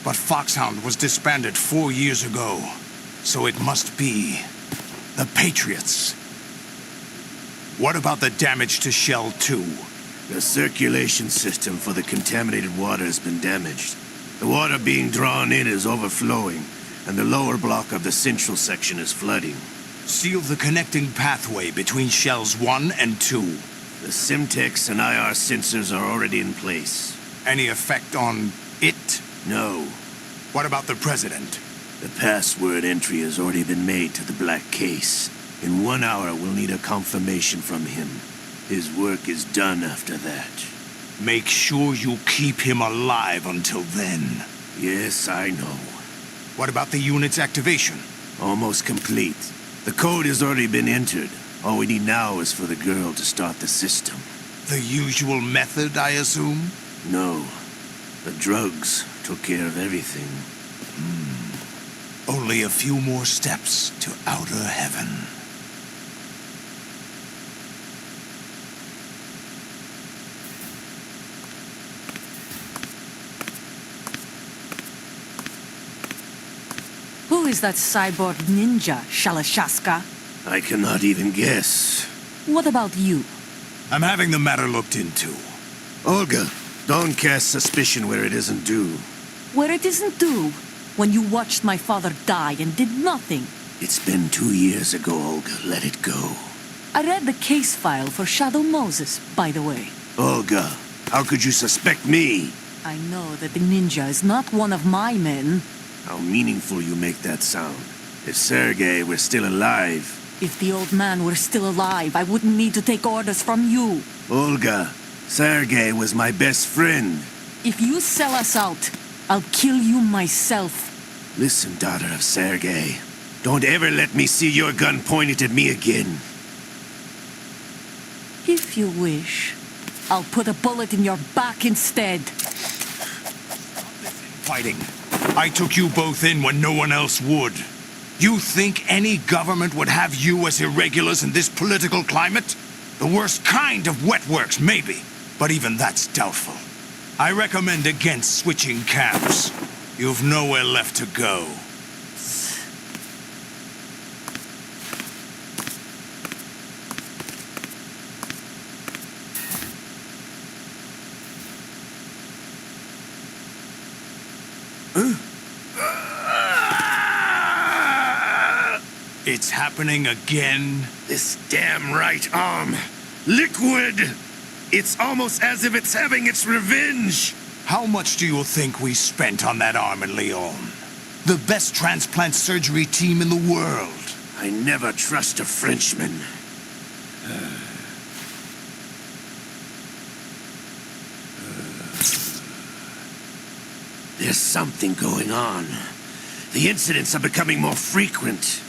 But Foxhound was disbanded 4 years ago, so it must be the Patriots. What about the damage to Shell 2? The circulation system for the contaminated water has been damaged. The water being drawn in is overflowing, and the lower block of the central section is flooding. Seal the connecting pathway between Shells 1 and 2. The Simtex and IR sensors are already in place. Any effect on it? No. What about the President? The password entry has already been made to the black case. In 1 hour, we'll need a confirmation from him. His work is done after that. Make sure you keep him alive until then. Yes, I know. What about the unit's activation? Almost complete. The code has already been entered. All we need now is for the girl to start the system. The usual method, I assume? No. The drugs took care of everything. Only a few more steps to outer heaven. Who is that cyborg ninja, Shalashaska? I cannot even guess. What about you? I'm having the matter looked into. Olga, don't cast suspicion where it isn't due. Where it isn't due? When you watched my father die and did nothing. It's been 2 years ago, Olga. Let it go. I read the case file for Shadow Moses, by the way. Olga, how could you suspect me? I know that the ninja is not one of my men. How meaningful you make that sound. If Sergei were still alive... If the old man were still alive, I wouldn't need to take orders from you. Olga, Sergei was my best friend. If you sell us out, I'll kill you myself. Listen, daughter of Sergei. Don't ever let me see your gun pointed at me again. If you wish, I'll put a bullet in your back instead. fighting. I took you both in when no one else would. You think any government would have you as irregulars in this political climate? The worst kind of wet works, maybe. But even that's doubtful. I recommend against switching camps. You've nowhere left to go. It's happening again. This damn right arm. Liquid! It's almost as if it's having its revenge. How much do you think we spent on that arm in Lyon? The best transplant surgery team in the world. I never trust a Frenchman. There's something going on. The incidents are becoming more frequent.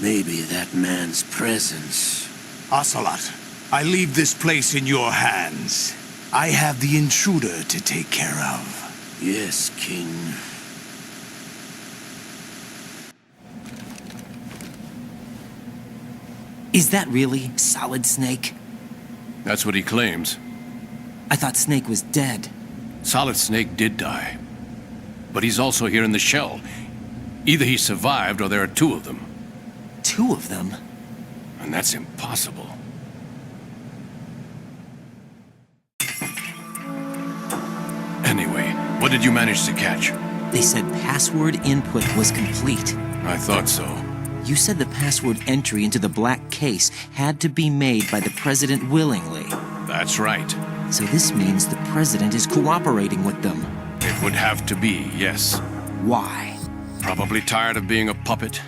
Maybe that man's presence. Ocelot, I leave this place in your hands. I have the intruder to take care of. Yes, King. Is that really Solid Snake? That's what he claims. I thought Snake was dead. Solid Snake did die. But he's also here in the shell. Either he survived or there are two of them. Two of them? And that's impossible. Anyway, what did you manage to catch? They said password input was complete. I thought so. You said the password entry into the black case had to be made by the president willingly. That's right. So this means the president is cooperating with them. It would have to be, yes. Why? Probably tired of being a puppet,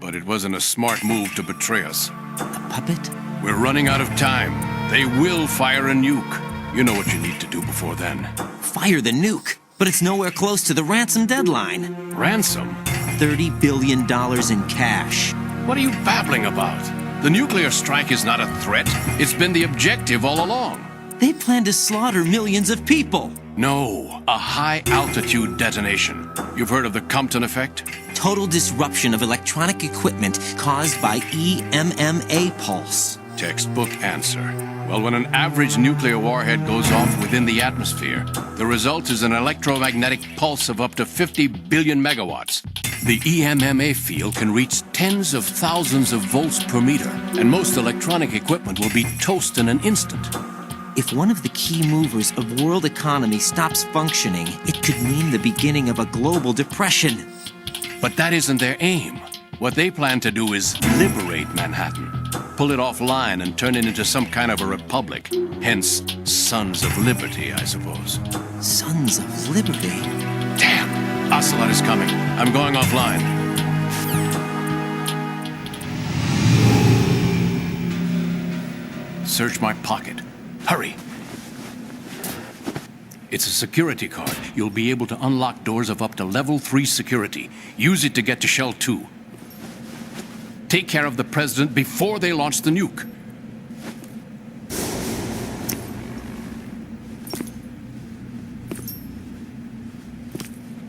but it wasn't a smart move to betray us. A puppet? We're running out of time. They will fire a nuke. You know what you need to do before then. Fire the nuke? But it's nowhere close to the ransom deadline. Ransom? $30 billion in cash. What are you babbling about? The nuclear strike is not a threat. It's been the objective all along. They plan to slaughter millions of people. No, a high-altitude detonation. You've heard of the Compton effect? Total disruption of electronic equipment caused by EMMA pulse. Textbook answer. Well, when an average nuclear warhead goes off within the atmosphere, the result is an electromagnetic pulse of up to 50 billion megawatts. The EMMA field can reach tens of thousands of volts per meter, and most electronic equipment will be toast in an instant. If one of the key movers of world economy stops functioning, it could mean the beginning of a global depression. But that isn't their aim. What they plan to do is liberate Manhattan. Pull it offline and turn it into some kind of a republic. Hence, Sons of Liberty, I suppose. Sons of Liberty? Damn! Ocelot is coming. I'm going offline. Search my pocket. Hurry! It's a security card. You'll be able to unlock doors of up to level 3 security. Use it to get to Shell 2. Take care of the president before they launch the nuke.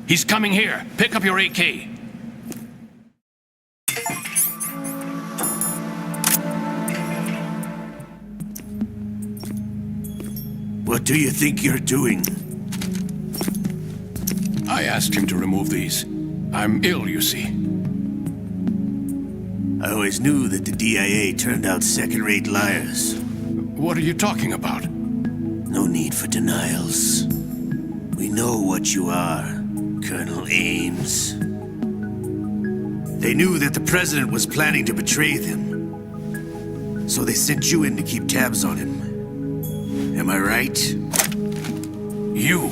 He's coming here. Pick up your AK. What do you think you're doing? I asked him to remove these. I'm ill, you see. I always knew that the DIA turned out second-rate liars. What are you talking about? No need for denials. We know what you are, Colonel Ames. They knew that the president was planning to betray them. So they sent you in to keep tabs on him. Am I right? You.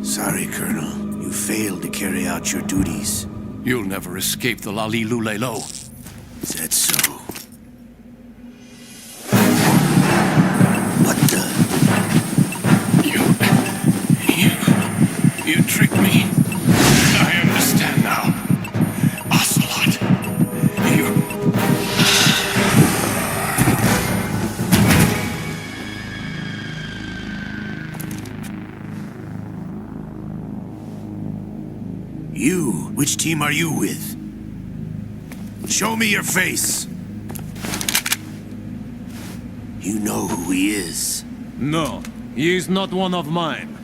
Sorry, Colonel. You failed to carry out your duties. You'll never escape the Lali Lulelo. Is that so? What the? You tricked me. I understand now. Ocelot. You, which team are you with? Show me your face. You know who he is. No, he is not one of mine.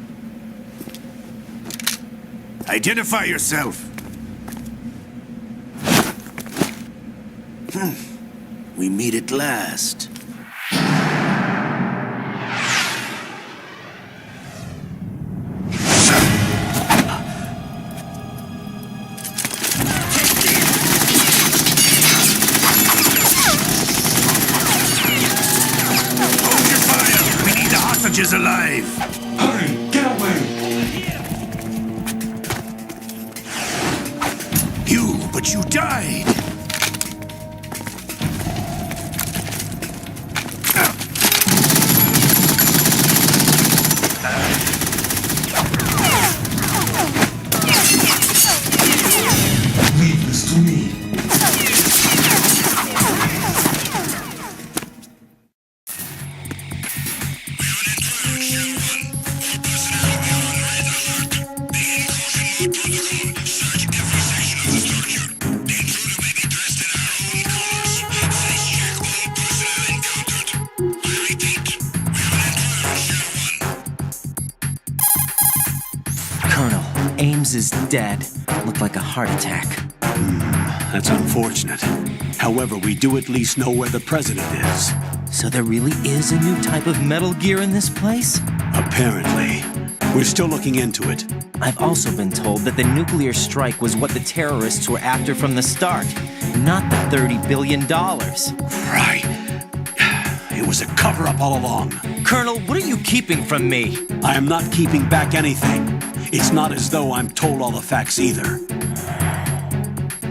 Identify yourself. We meet at last. Hold your fire! We need the hostages alive! Hurry, get away! But you died! Leave this to me. Colonel, Ames is dead. Looked like a heart attack. That's unfortunate. However, we do at least know where the president is. So there really is a new type of Metal Gear in this place? Apparently. We're still looking into it. I've also been told that the nuclear strike was what the terrorists were after from the start, not the $30 billion. Right. It was a cover-up all along. Colonel, what are you keeping from me? I am not keeping back anything. It's not as though I'm told all the facts either.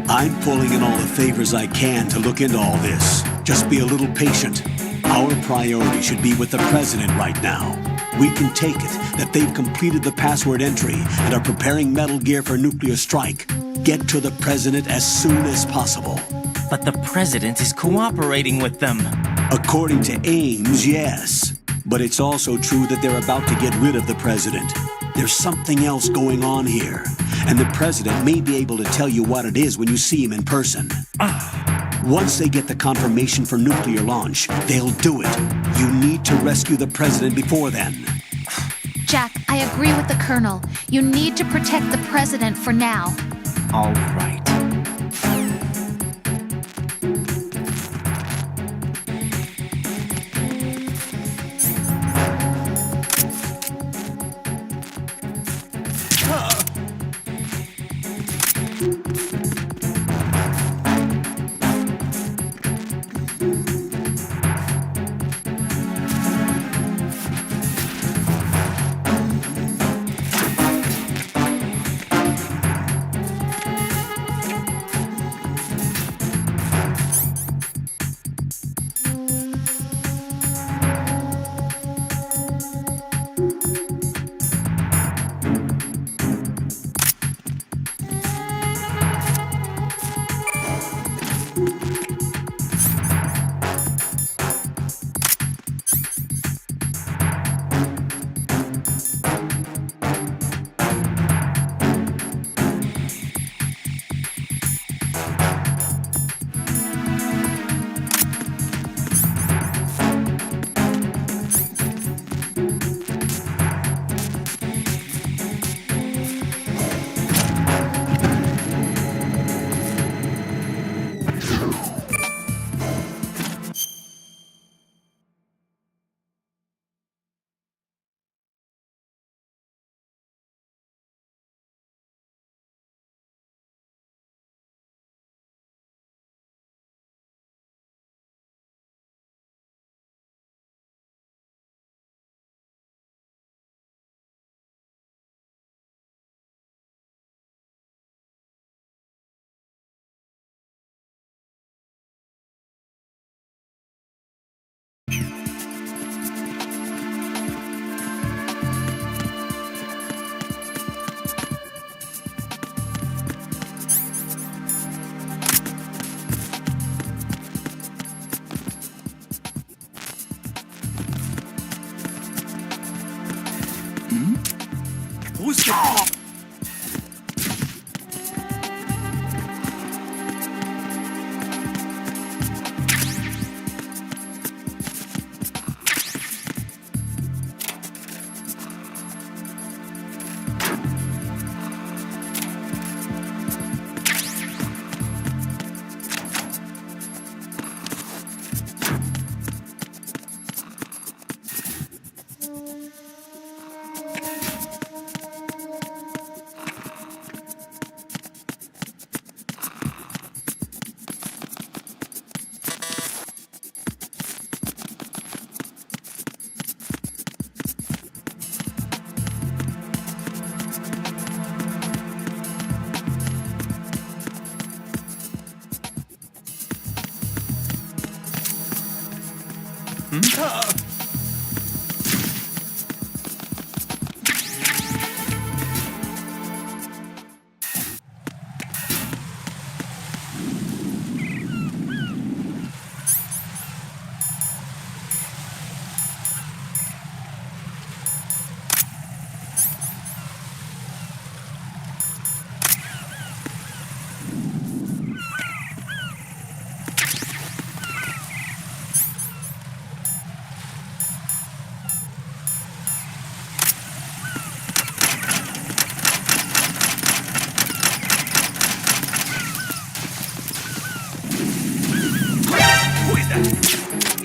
I'm pulling in all the favors I can to look into all this. Just be a little patient. Our priority should be with the president right now. We can take it that they've completed the password entry and are preparing Metal Gear for nuclear strike. Get to the president as soon as possible. But the president is cooperating with them. According to Ames, yes. But it's also true that they're about to get rid of the president. There's something else going on here. And the president may be able to tell you what it is when you see him in person. Once they get the confirmation for nuclear launch, they'll do it. You need to rescue the president before then. Jack, I agree with the Colonel. You need to protect the President for now. All right.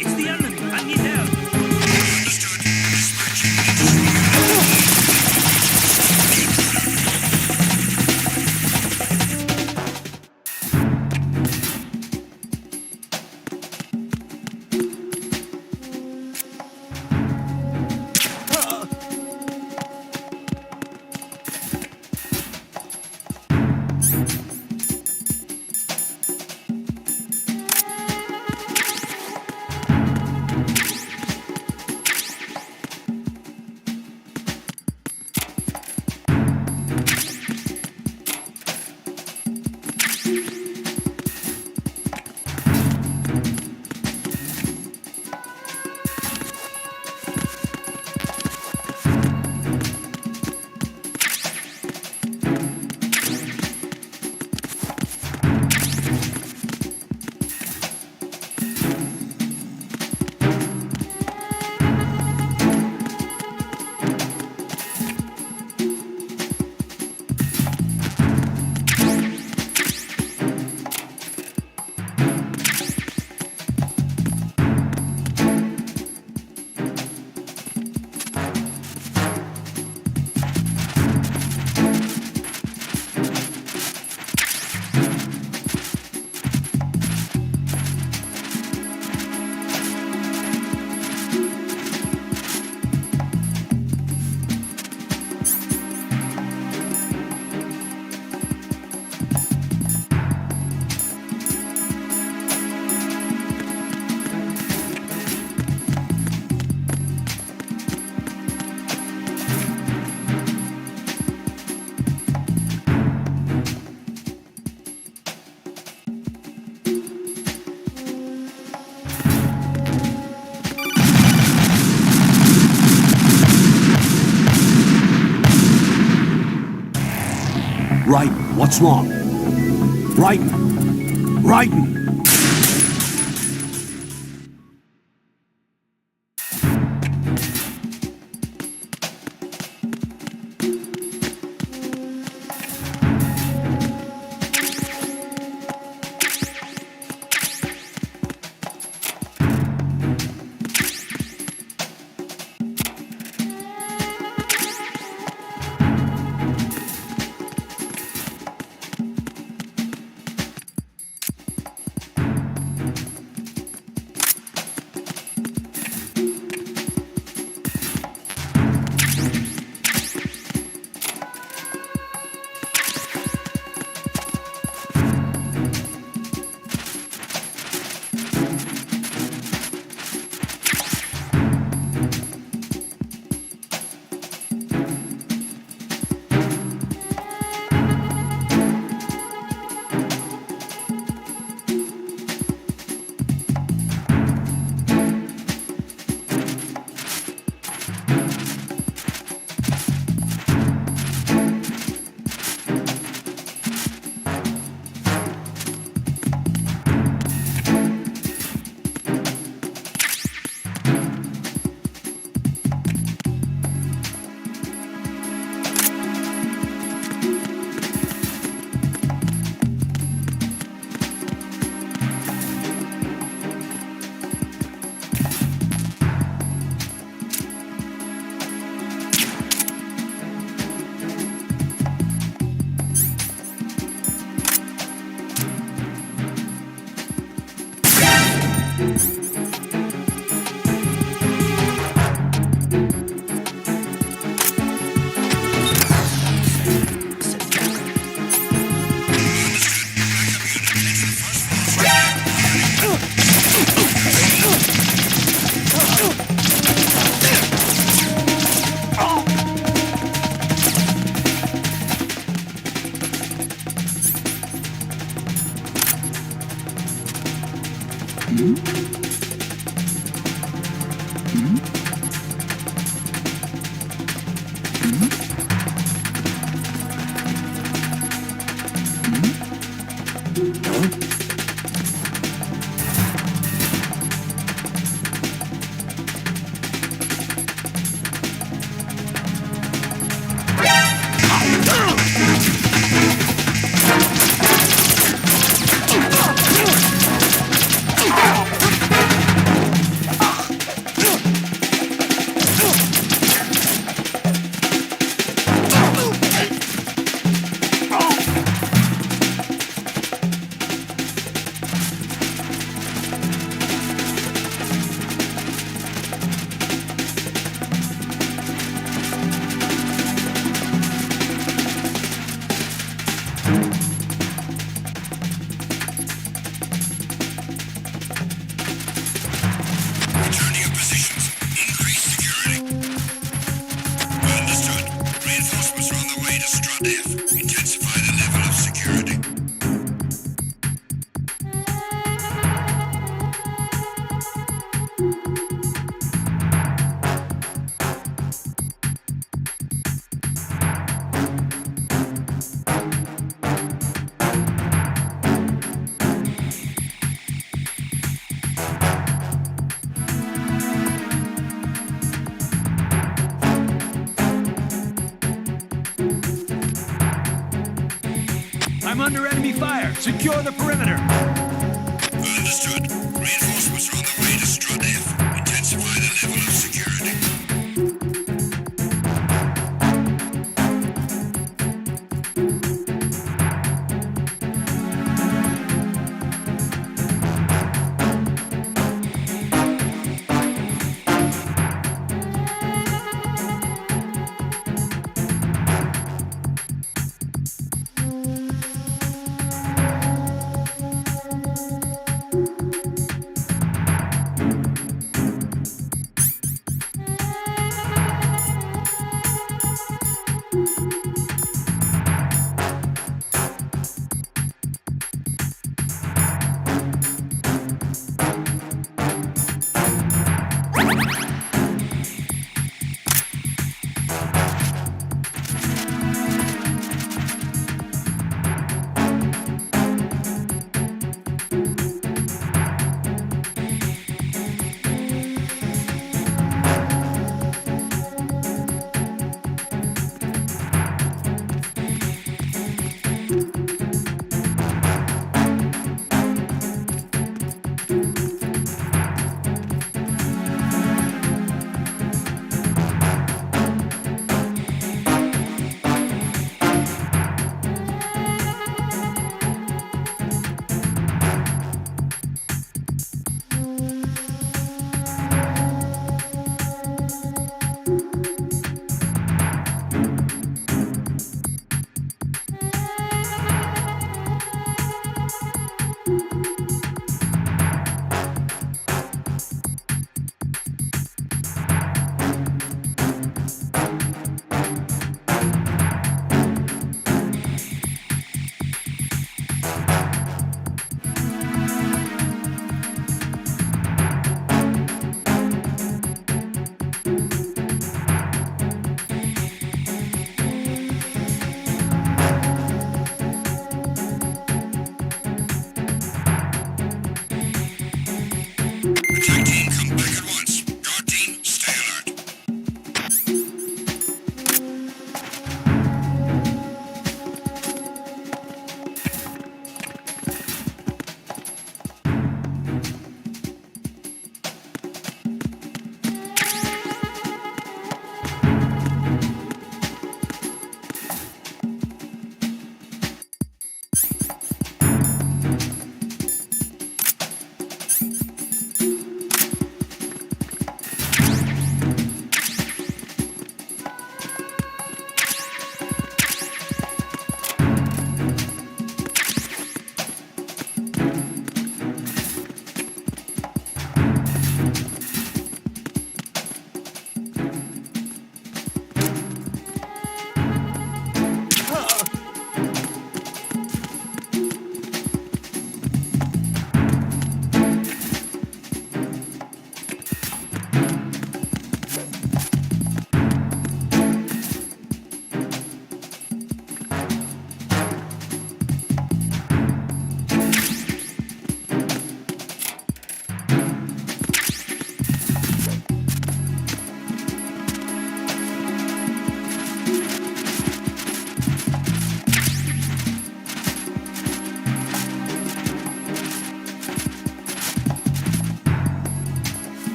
It's the enemy. I need help. Raiden, what's wrong? Raiden! Raiden! Return to your positions. Increase security. Understood. Reinforcements are on the way to Strut F. Intensify the level of security. I'm under enemy fire. Secure the perimeter. Understood. Reinforcements are on the way to Strut F. Intensify the level of security.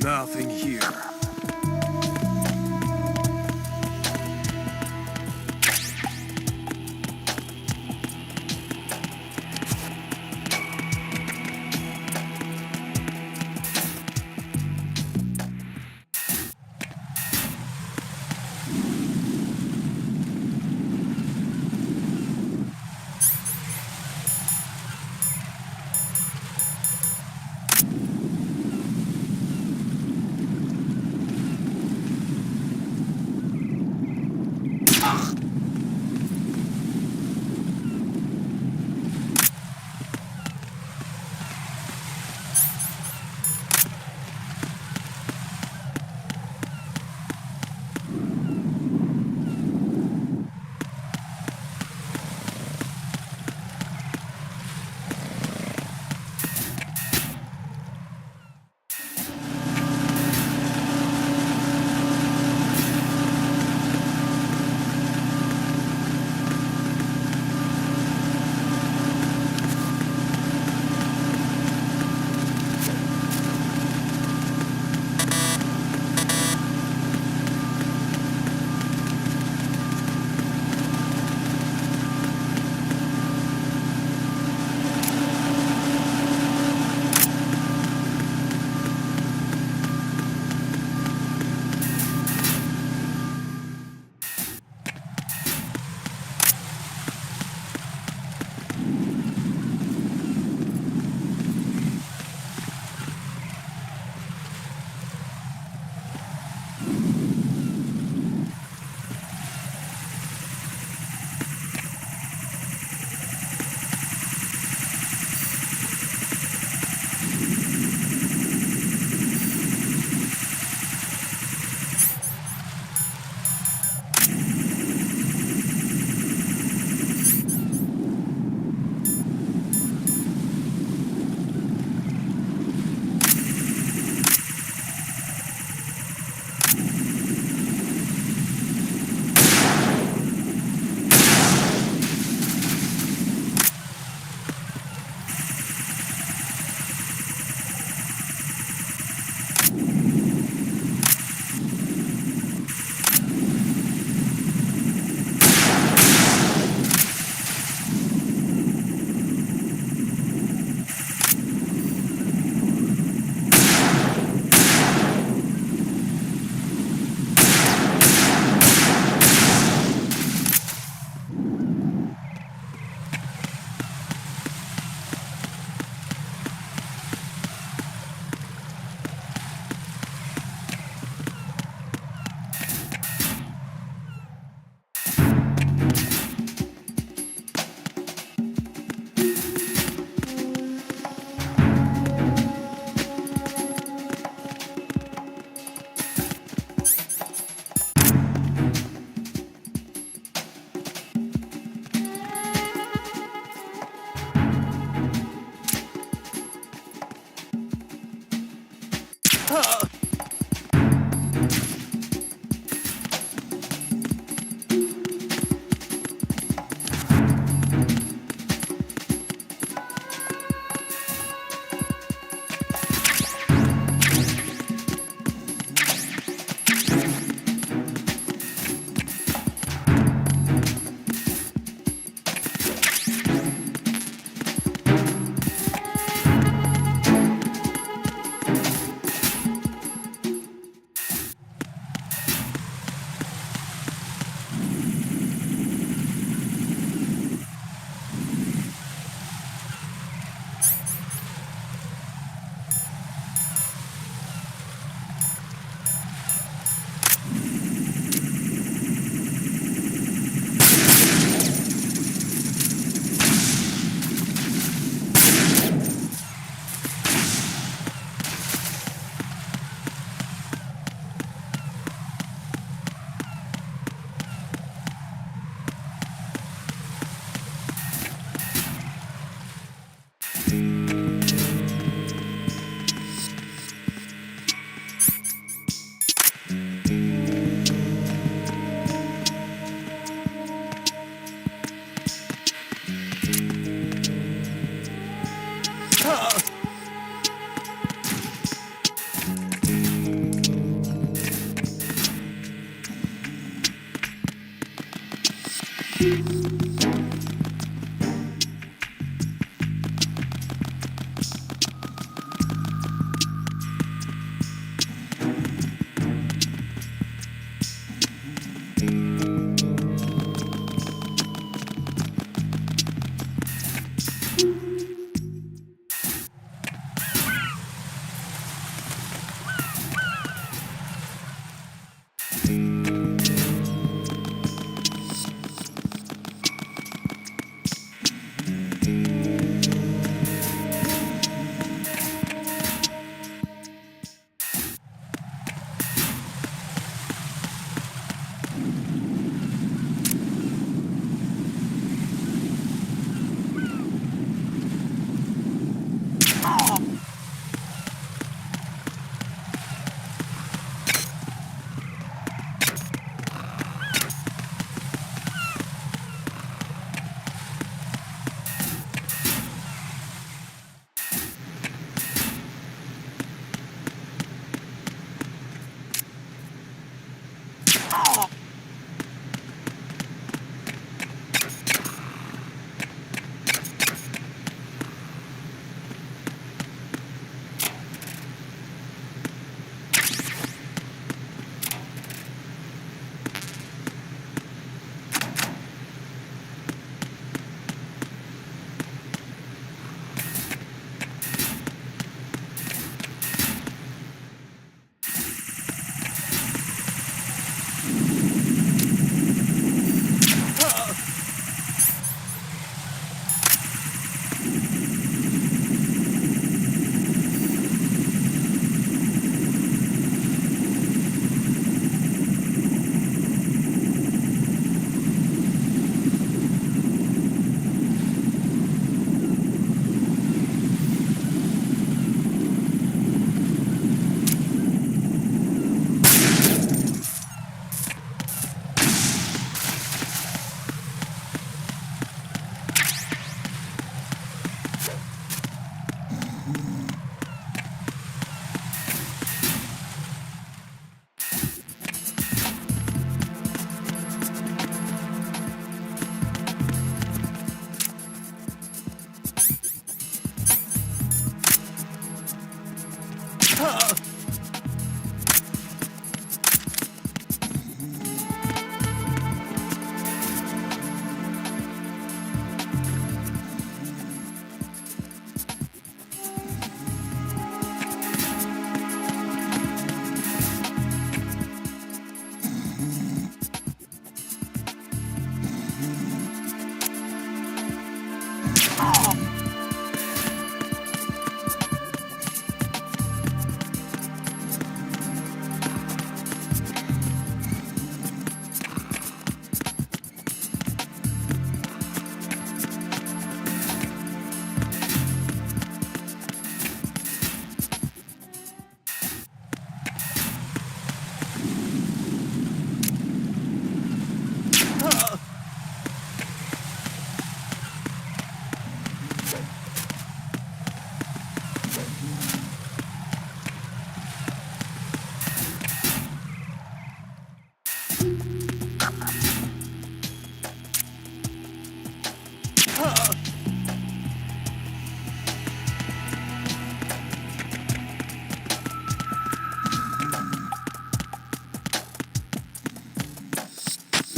Nothing here.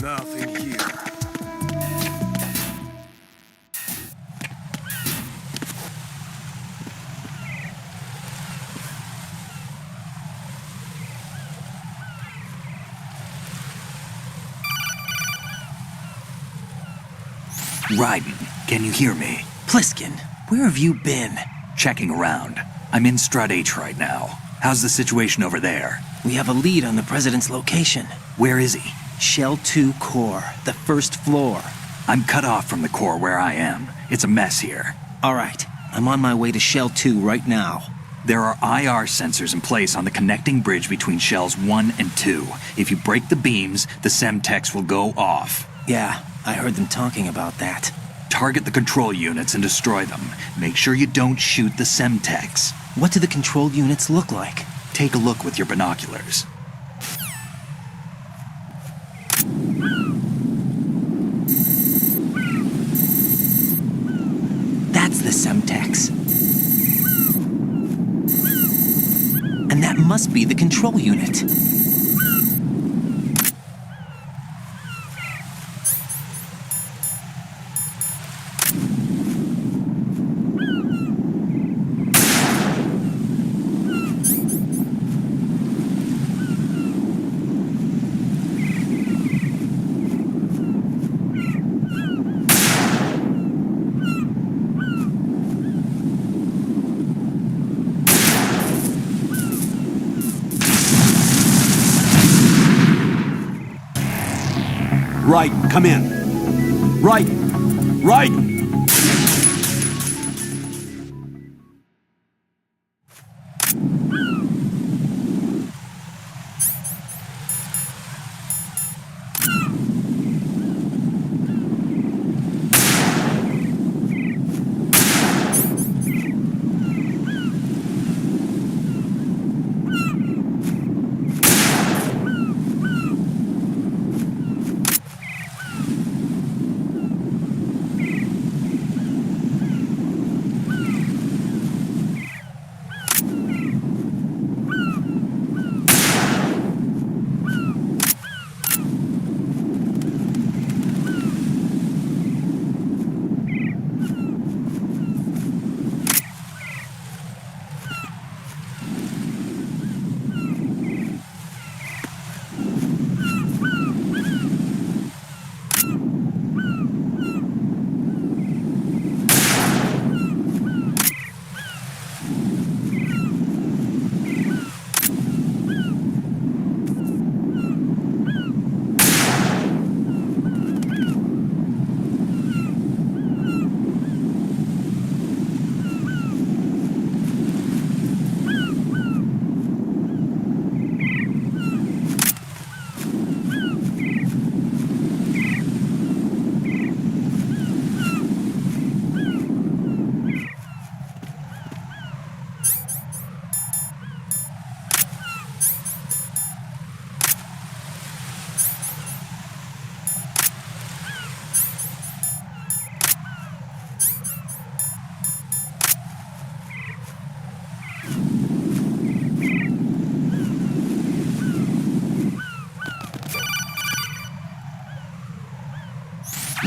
Nothing here. Raiden, can you hear me? Pliskin, where have you been? Checking around. I'm in Strut H right now. How's the situation over there? We have a lead on the President's location. Where is he? Shell 2 core, the first floor. I'm cut off from the core where I am. It's a mess here. All right, I'm on my way to Shell 2 right now. There are IR sensors in place on the connecting bridge between Shells 1 and 2. If you break the beams, the Semtex will go off. Yeah, I heard them talking about that. Target the control units and destroy them. Make sure you don't shoot the Semtex. What do the control units look like? Take a look with your binoculars. Semtex. And that must be the control unit. Right, come in. Right, right.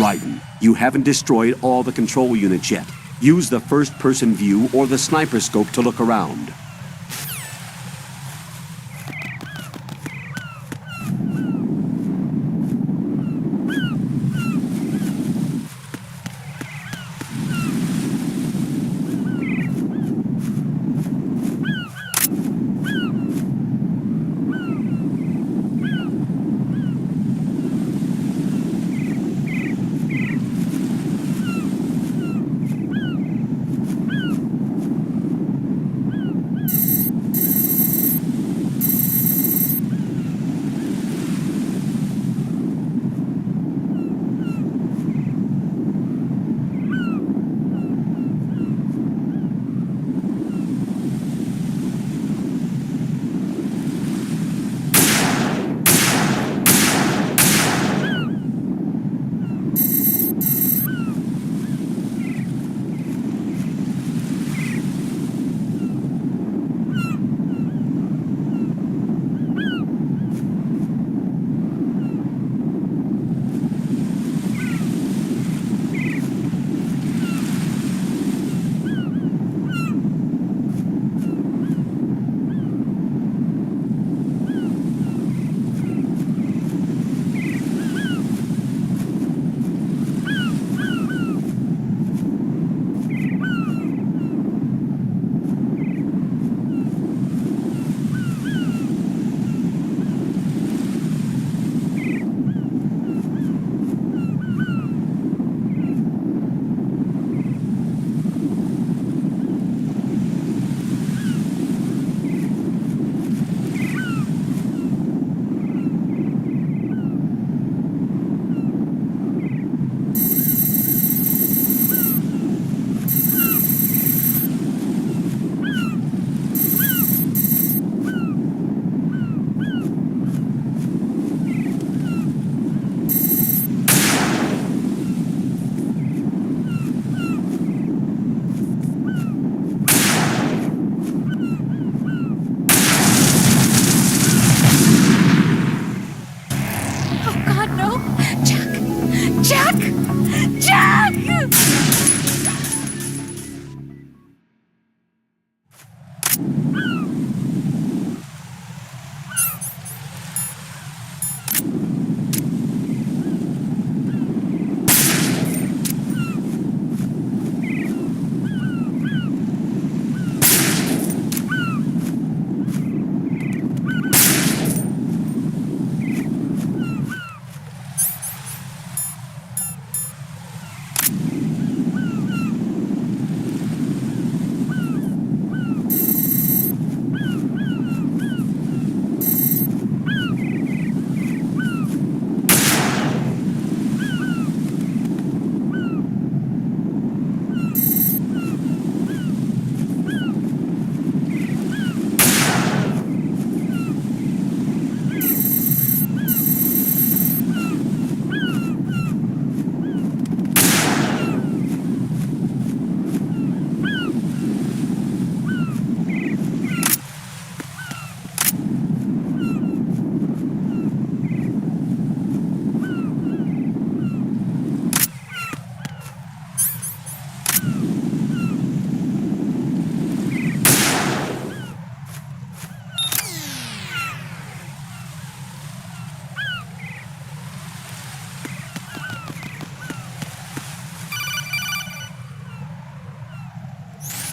Raiden, you haven't destroyed all the control units yet. Use the first-person view or the sniper scope to look around.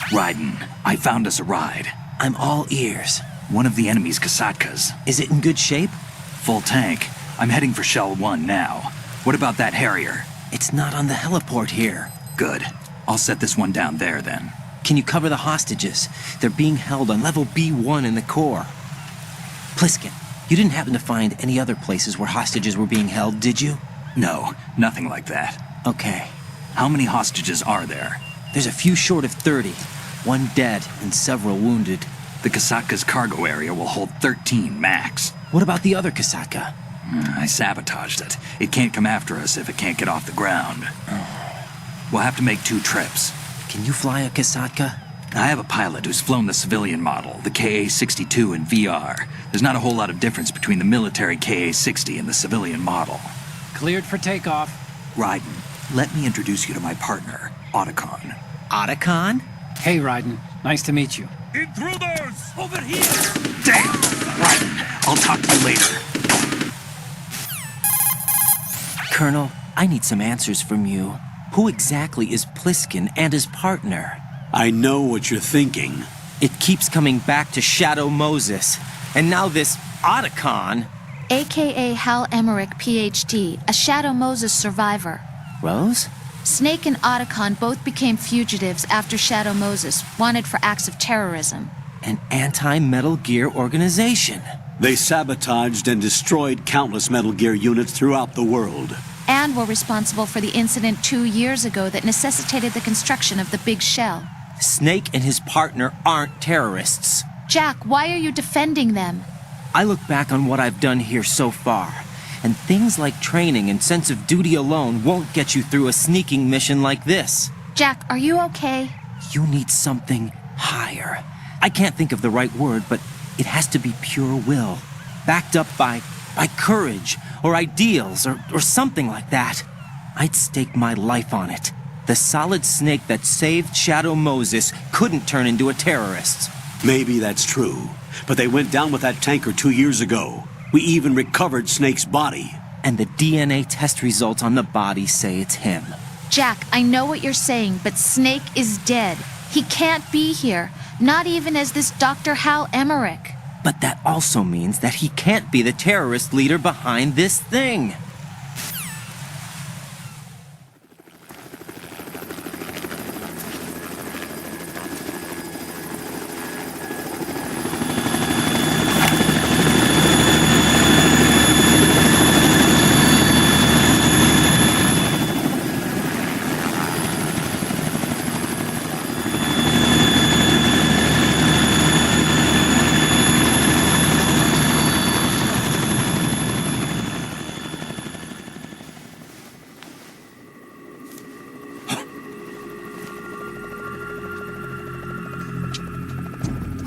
Raiden, I found us a ride. I'm all ears. One of the enemy's Kasatkas. Is it in good shape? Full tank. I'm heading for Shell 1 now. What about that Harrier? It's not on the heliport here. Good. I'll set this one down there then. Can you cover the hostages? They're being held on level B1 in the core. Pliskin, you didn't happen to find any other places where hostages were being held, did you? No, nothing like that. Okay. How many hostages are there? There's a few short of 30. One dead and several wounded. The Kasatka's cargo area will hold 13 max. What about the other Kasaka? I sabotaged it. It can't come after us if it can't get off the ground. We'll have to make 2 trips. Can you fly a Kasaka? I have a pilot who's flown the civilian model, the KA-62 in VR. There's not a whole lot of difference between the military KA-60 and the civilian model. Cleared for takeoff. Raiden, let me introduce you to my partner, Otacon. Otacon? Hey, Raiden. Nice to meet you. Intruders! Over here! Damn! Raiden, I'll talk to you later. Colonel, I need some answers from you. Who exactly is Pliskin and his partner? I know what you're thinking. It keeps coming back to Shadow Moses. And now this Otacon. AKA Hal Emmerich, PhD, a Shadow Moses survivor. Rose? Snake and Otacon both became fugitives after Shadow Moses, wanted for acts of terrorism. An anti-Metal Gear organization. They sabotaged and destroyed countless Metal Gear units throughout the world. And were responsible for the incident 2 years ago that necessitated the construction of the Big Shell. Snake and his partner aren't terrorists. Jack, why are you defending them? I look back on what I've done here so far, and things like training and sense of duty alone won't get you through a sneaking mission like this. Jack, are you okay? You need something higher. I can't think of the right word, but it has to be pure will, backed up by courage, or ideals, or something like that. I'd stake my life on it. The Solid Snake that saved Shadow Moses couldn't turn into a terrorist. Maybe that's true, but they went down with that tanker 2 years ago. We even recovered Snake's body. And the DNA test results on the body say it's him. Jack, I know what you're saying, but Snake is dead. He can't be here, not even as this Dr. Hal Emmerich. But that also means that he can't be the terrorist leader behind this thing.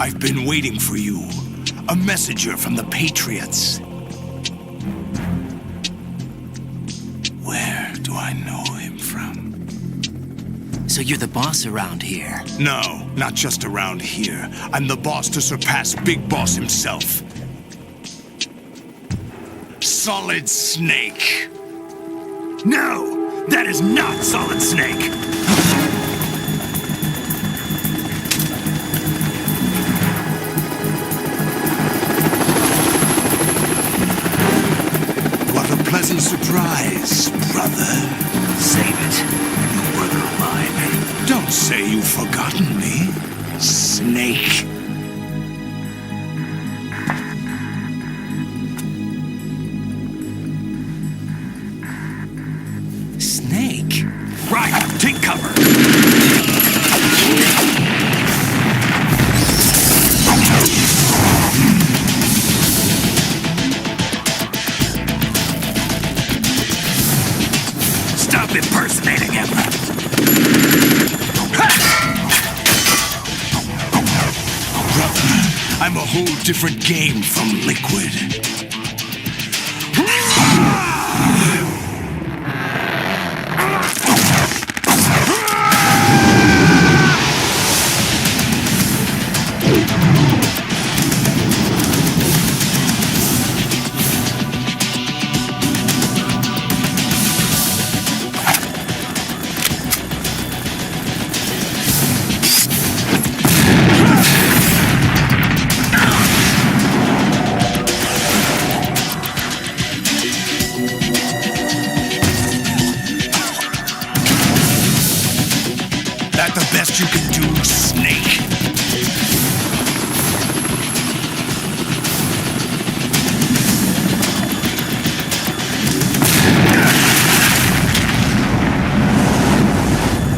I've been waiting for you. A messenger from the Patriots. Where do I know him from? So you're the boss around here? No, not just around here. I'm the boss to surpass Big Boss himself. Solid Snake. No, that is not Solid Snake. Pleasant surprise, brother. Save it. You brother of mine. Don't say you've forgotten me, Snake. Snake? Right, take cover. Stop impersonating him. Brother, I'm a whole different game from Liquid. you can do, Snake?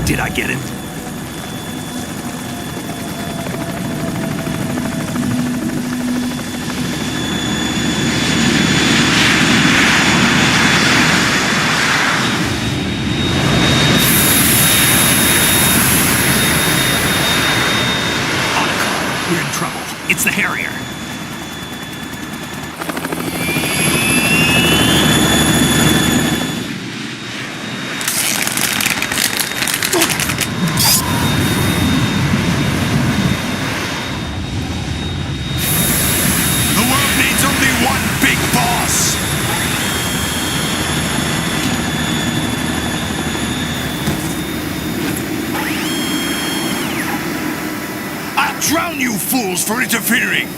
Did I get it? We're in trouble. It's the Harrier. The world needs only one big boss. I'll drown you fools for interfering.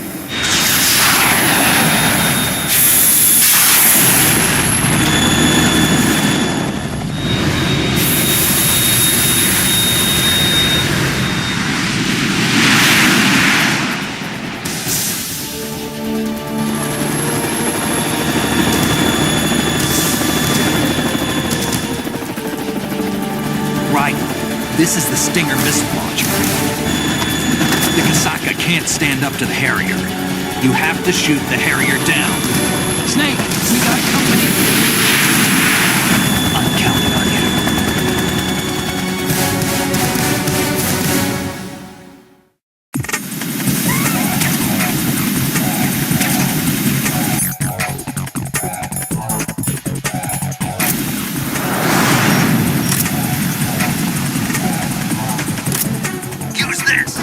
Right. This is the Stinger missile launcher. The Kasaka can't stand up to the Harrier. You have to shoot the Harrier down. Snake, we got company. I'm counting on you. Use this!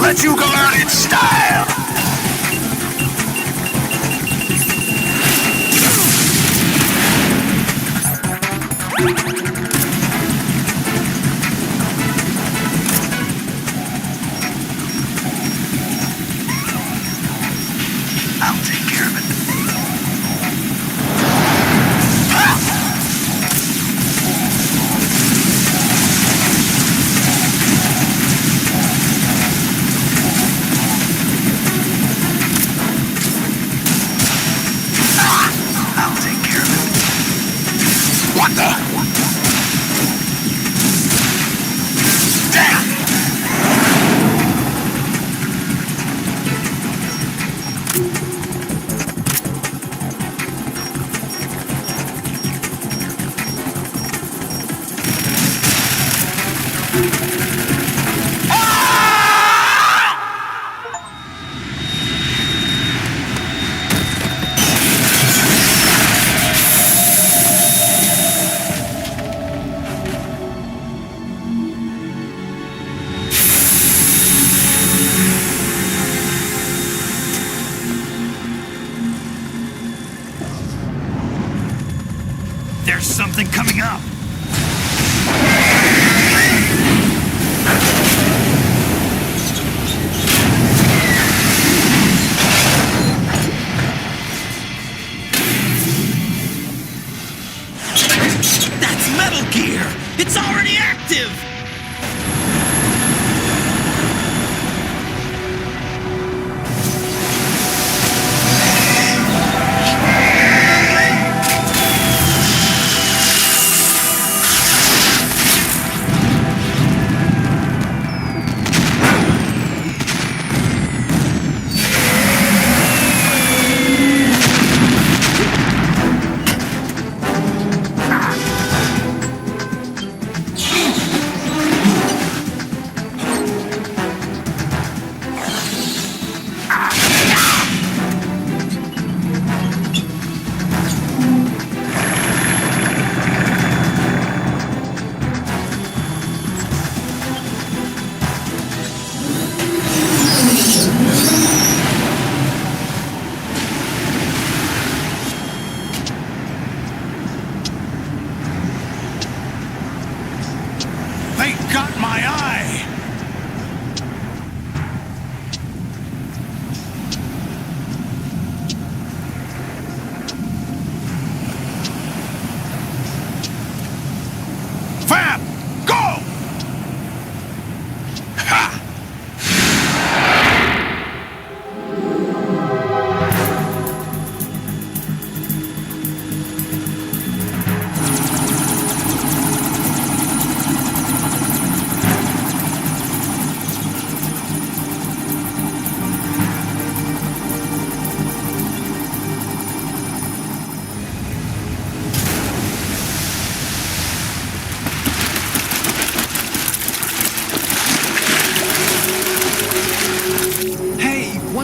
Let you learn its style! I'll take care of it.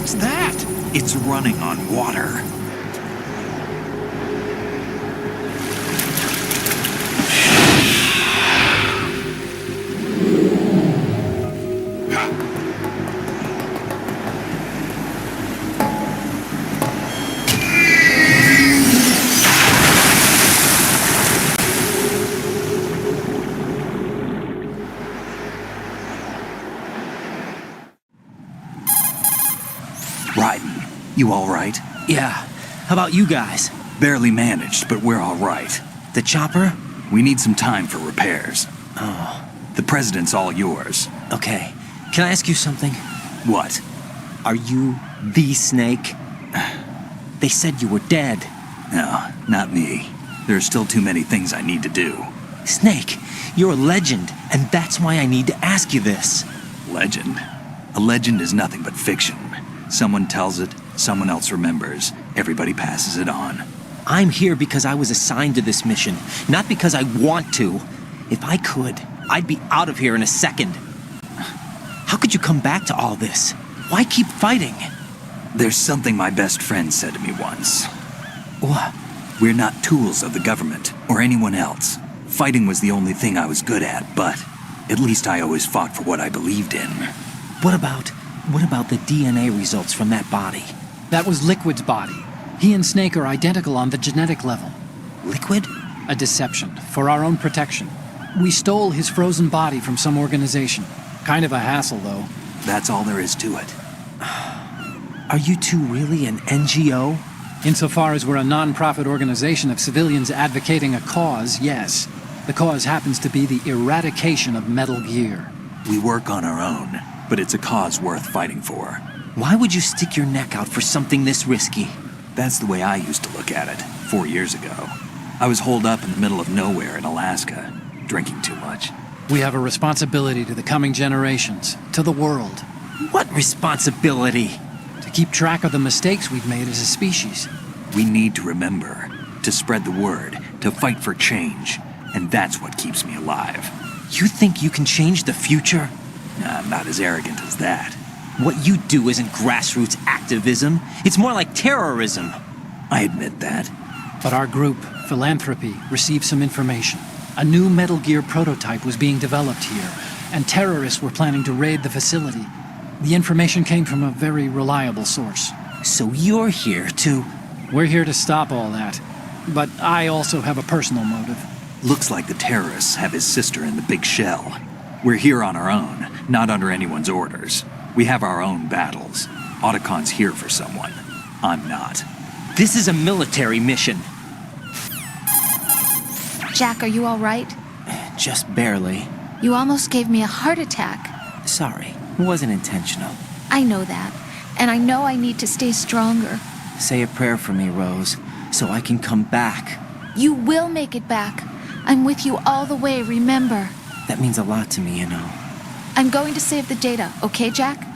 What's that? It's running on water. Raiden, you all right? Yeah. How about you guys? Barely managed, but we're all right. The chopper? We need some time for repairs. Oh. The president's all yours. Okay. Can I ask you something? What? Are you the Snake? They said you were dead. No, not me. There are still too many things I need to do. Snake, you're a legend, and that's why I need to ask you this. Legend? A legend is nothing but fiction. Someone tells it, someone else remembers, everybody passes it on. I'm here because I was assigned to this mission, not because I want to. If I could, I'd be out of here in a second. How could you come back to all this? Why keep fighting? There's something my best friend said to me once. What? We're not tools of the government or anyone else. Fighting was the only thing I was good at, but at least I always fought for what I believed in. What about the DNA results from that body? That was Liquid's body. He and Snake are identical on the genetic level. Liquid? A deception, for our own protection. We stole his frozen body from some organization. Kind of a hassle, though. That's all there is to it. Are you two really an NGO? Insofar as we're a non-profit organization of civilians advocating a cause, yes. The cause happens to be the eradication of Metal Gear. We work on our own, but it's a cause worth fighting for. Why would you stick your neck out for something this risky? That's the way I used to look at it, 4 years ago. I was holed up in the middle of nowhere in Alaska, drinking too much. We have a responsibility to the coming generations, to the world. What responsibility? To keep track of the mistakes we've made as a species. We need to remember, to spread the word, to fight for change, and that's what keeps me alive. You think you can change the future? I'm not as arrogant as that. What you do isn't grassroots activism. It's more like terrorism. I admit that. But our group, Philanthropy, received some information. A new Metal Gear prototype was being developed here, and terrorists were planning to raid the facility. The information came from a very reliable source. So you're here to... We're here to stop all that. But I also have a personal motive. Looks like the terrorists have his sister in the big shell. We're here on our own, not under anyone's orders. We have our own battles. Otacon's here for someone. I'm not. This is a military mission. Jack, are you all right? Just barely. You almost gave me a heart attack. Sorry, it wasn't intentional. I know that. And I know I need to stay stronger. Say a prayer for me, Rose, so I can come back. You will make it back. I'm with you all the way, remember? That means a lot to me, you know. I'm going to save the data, okay, Jack?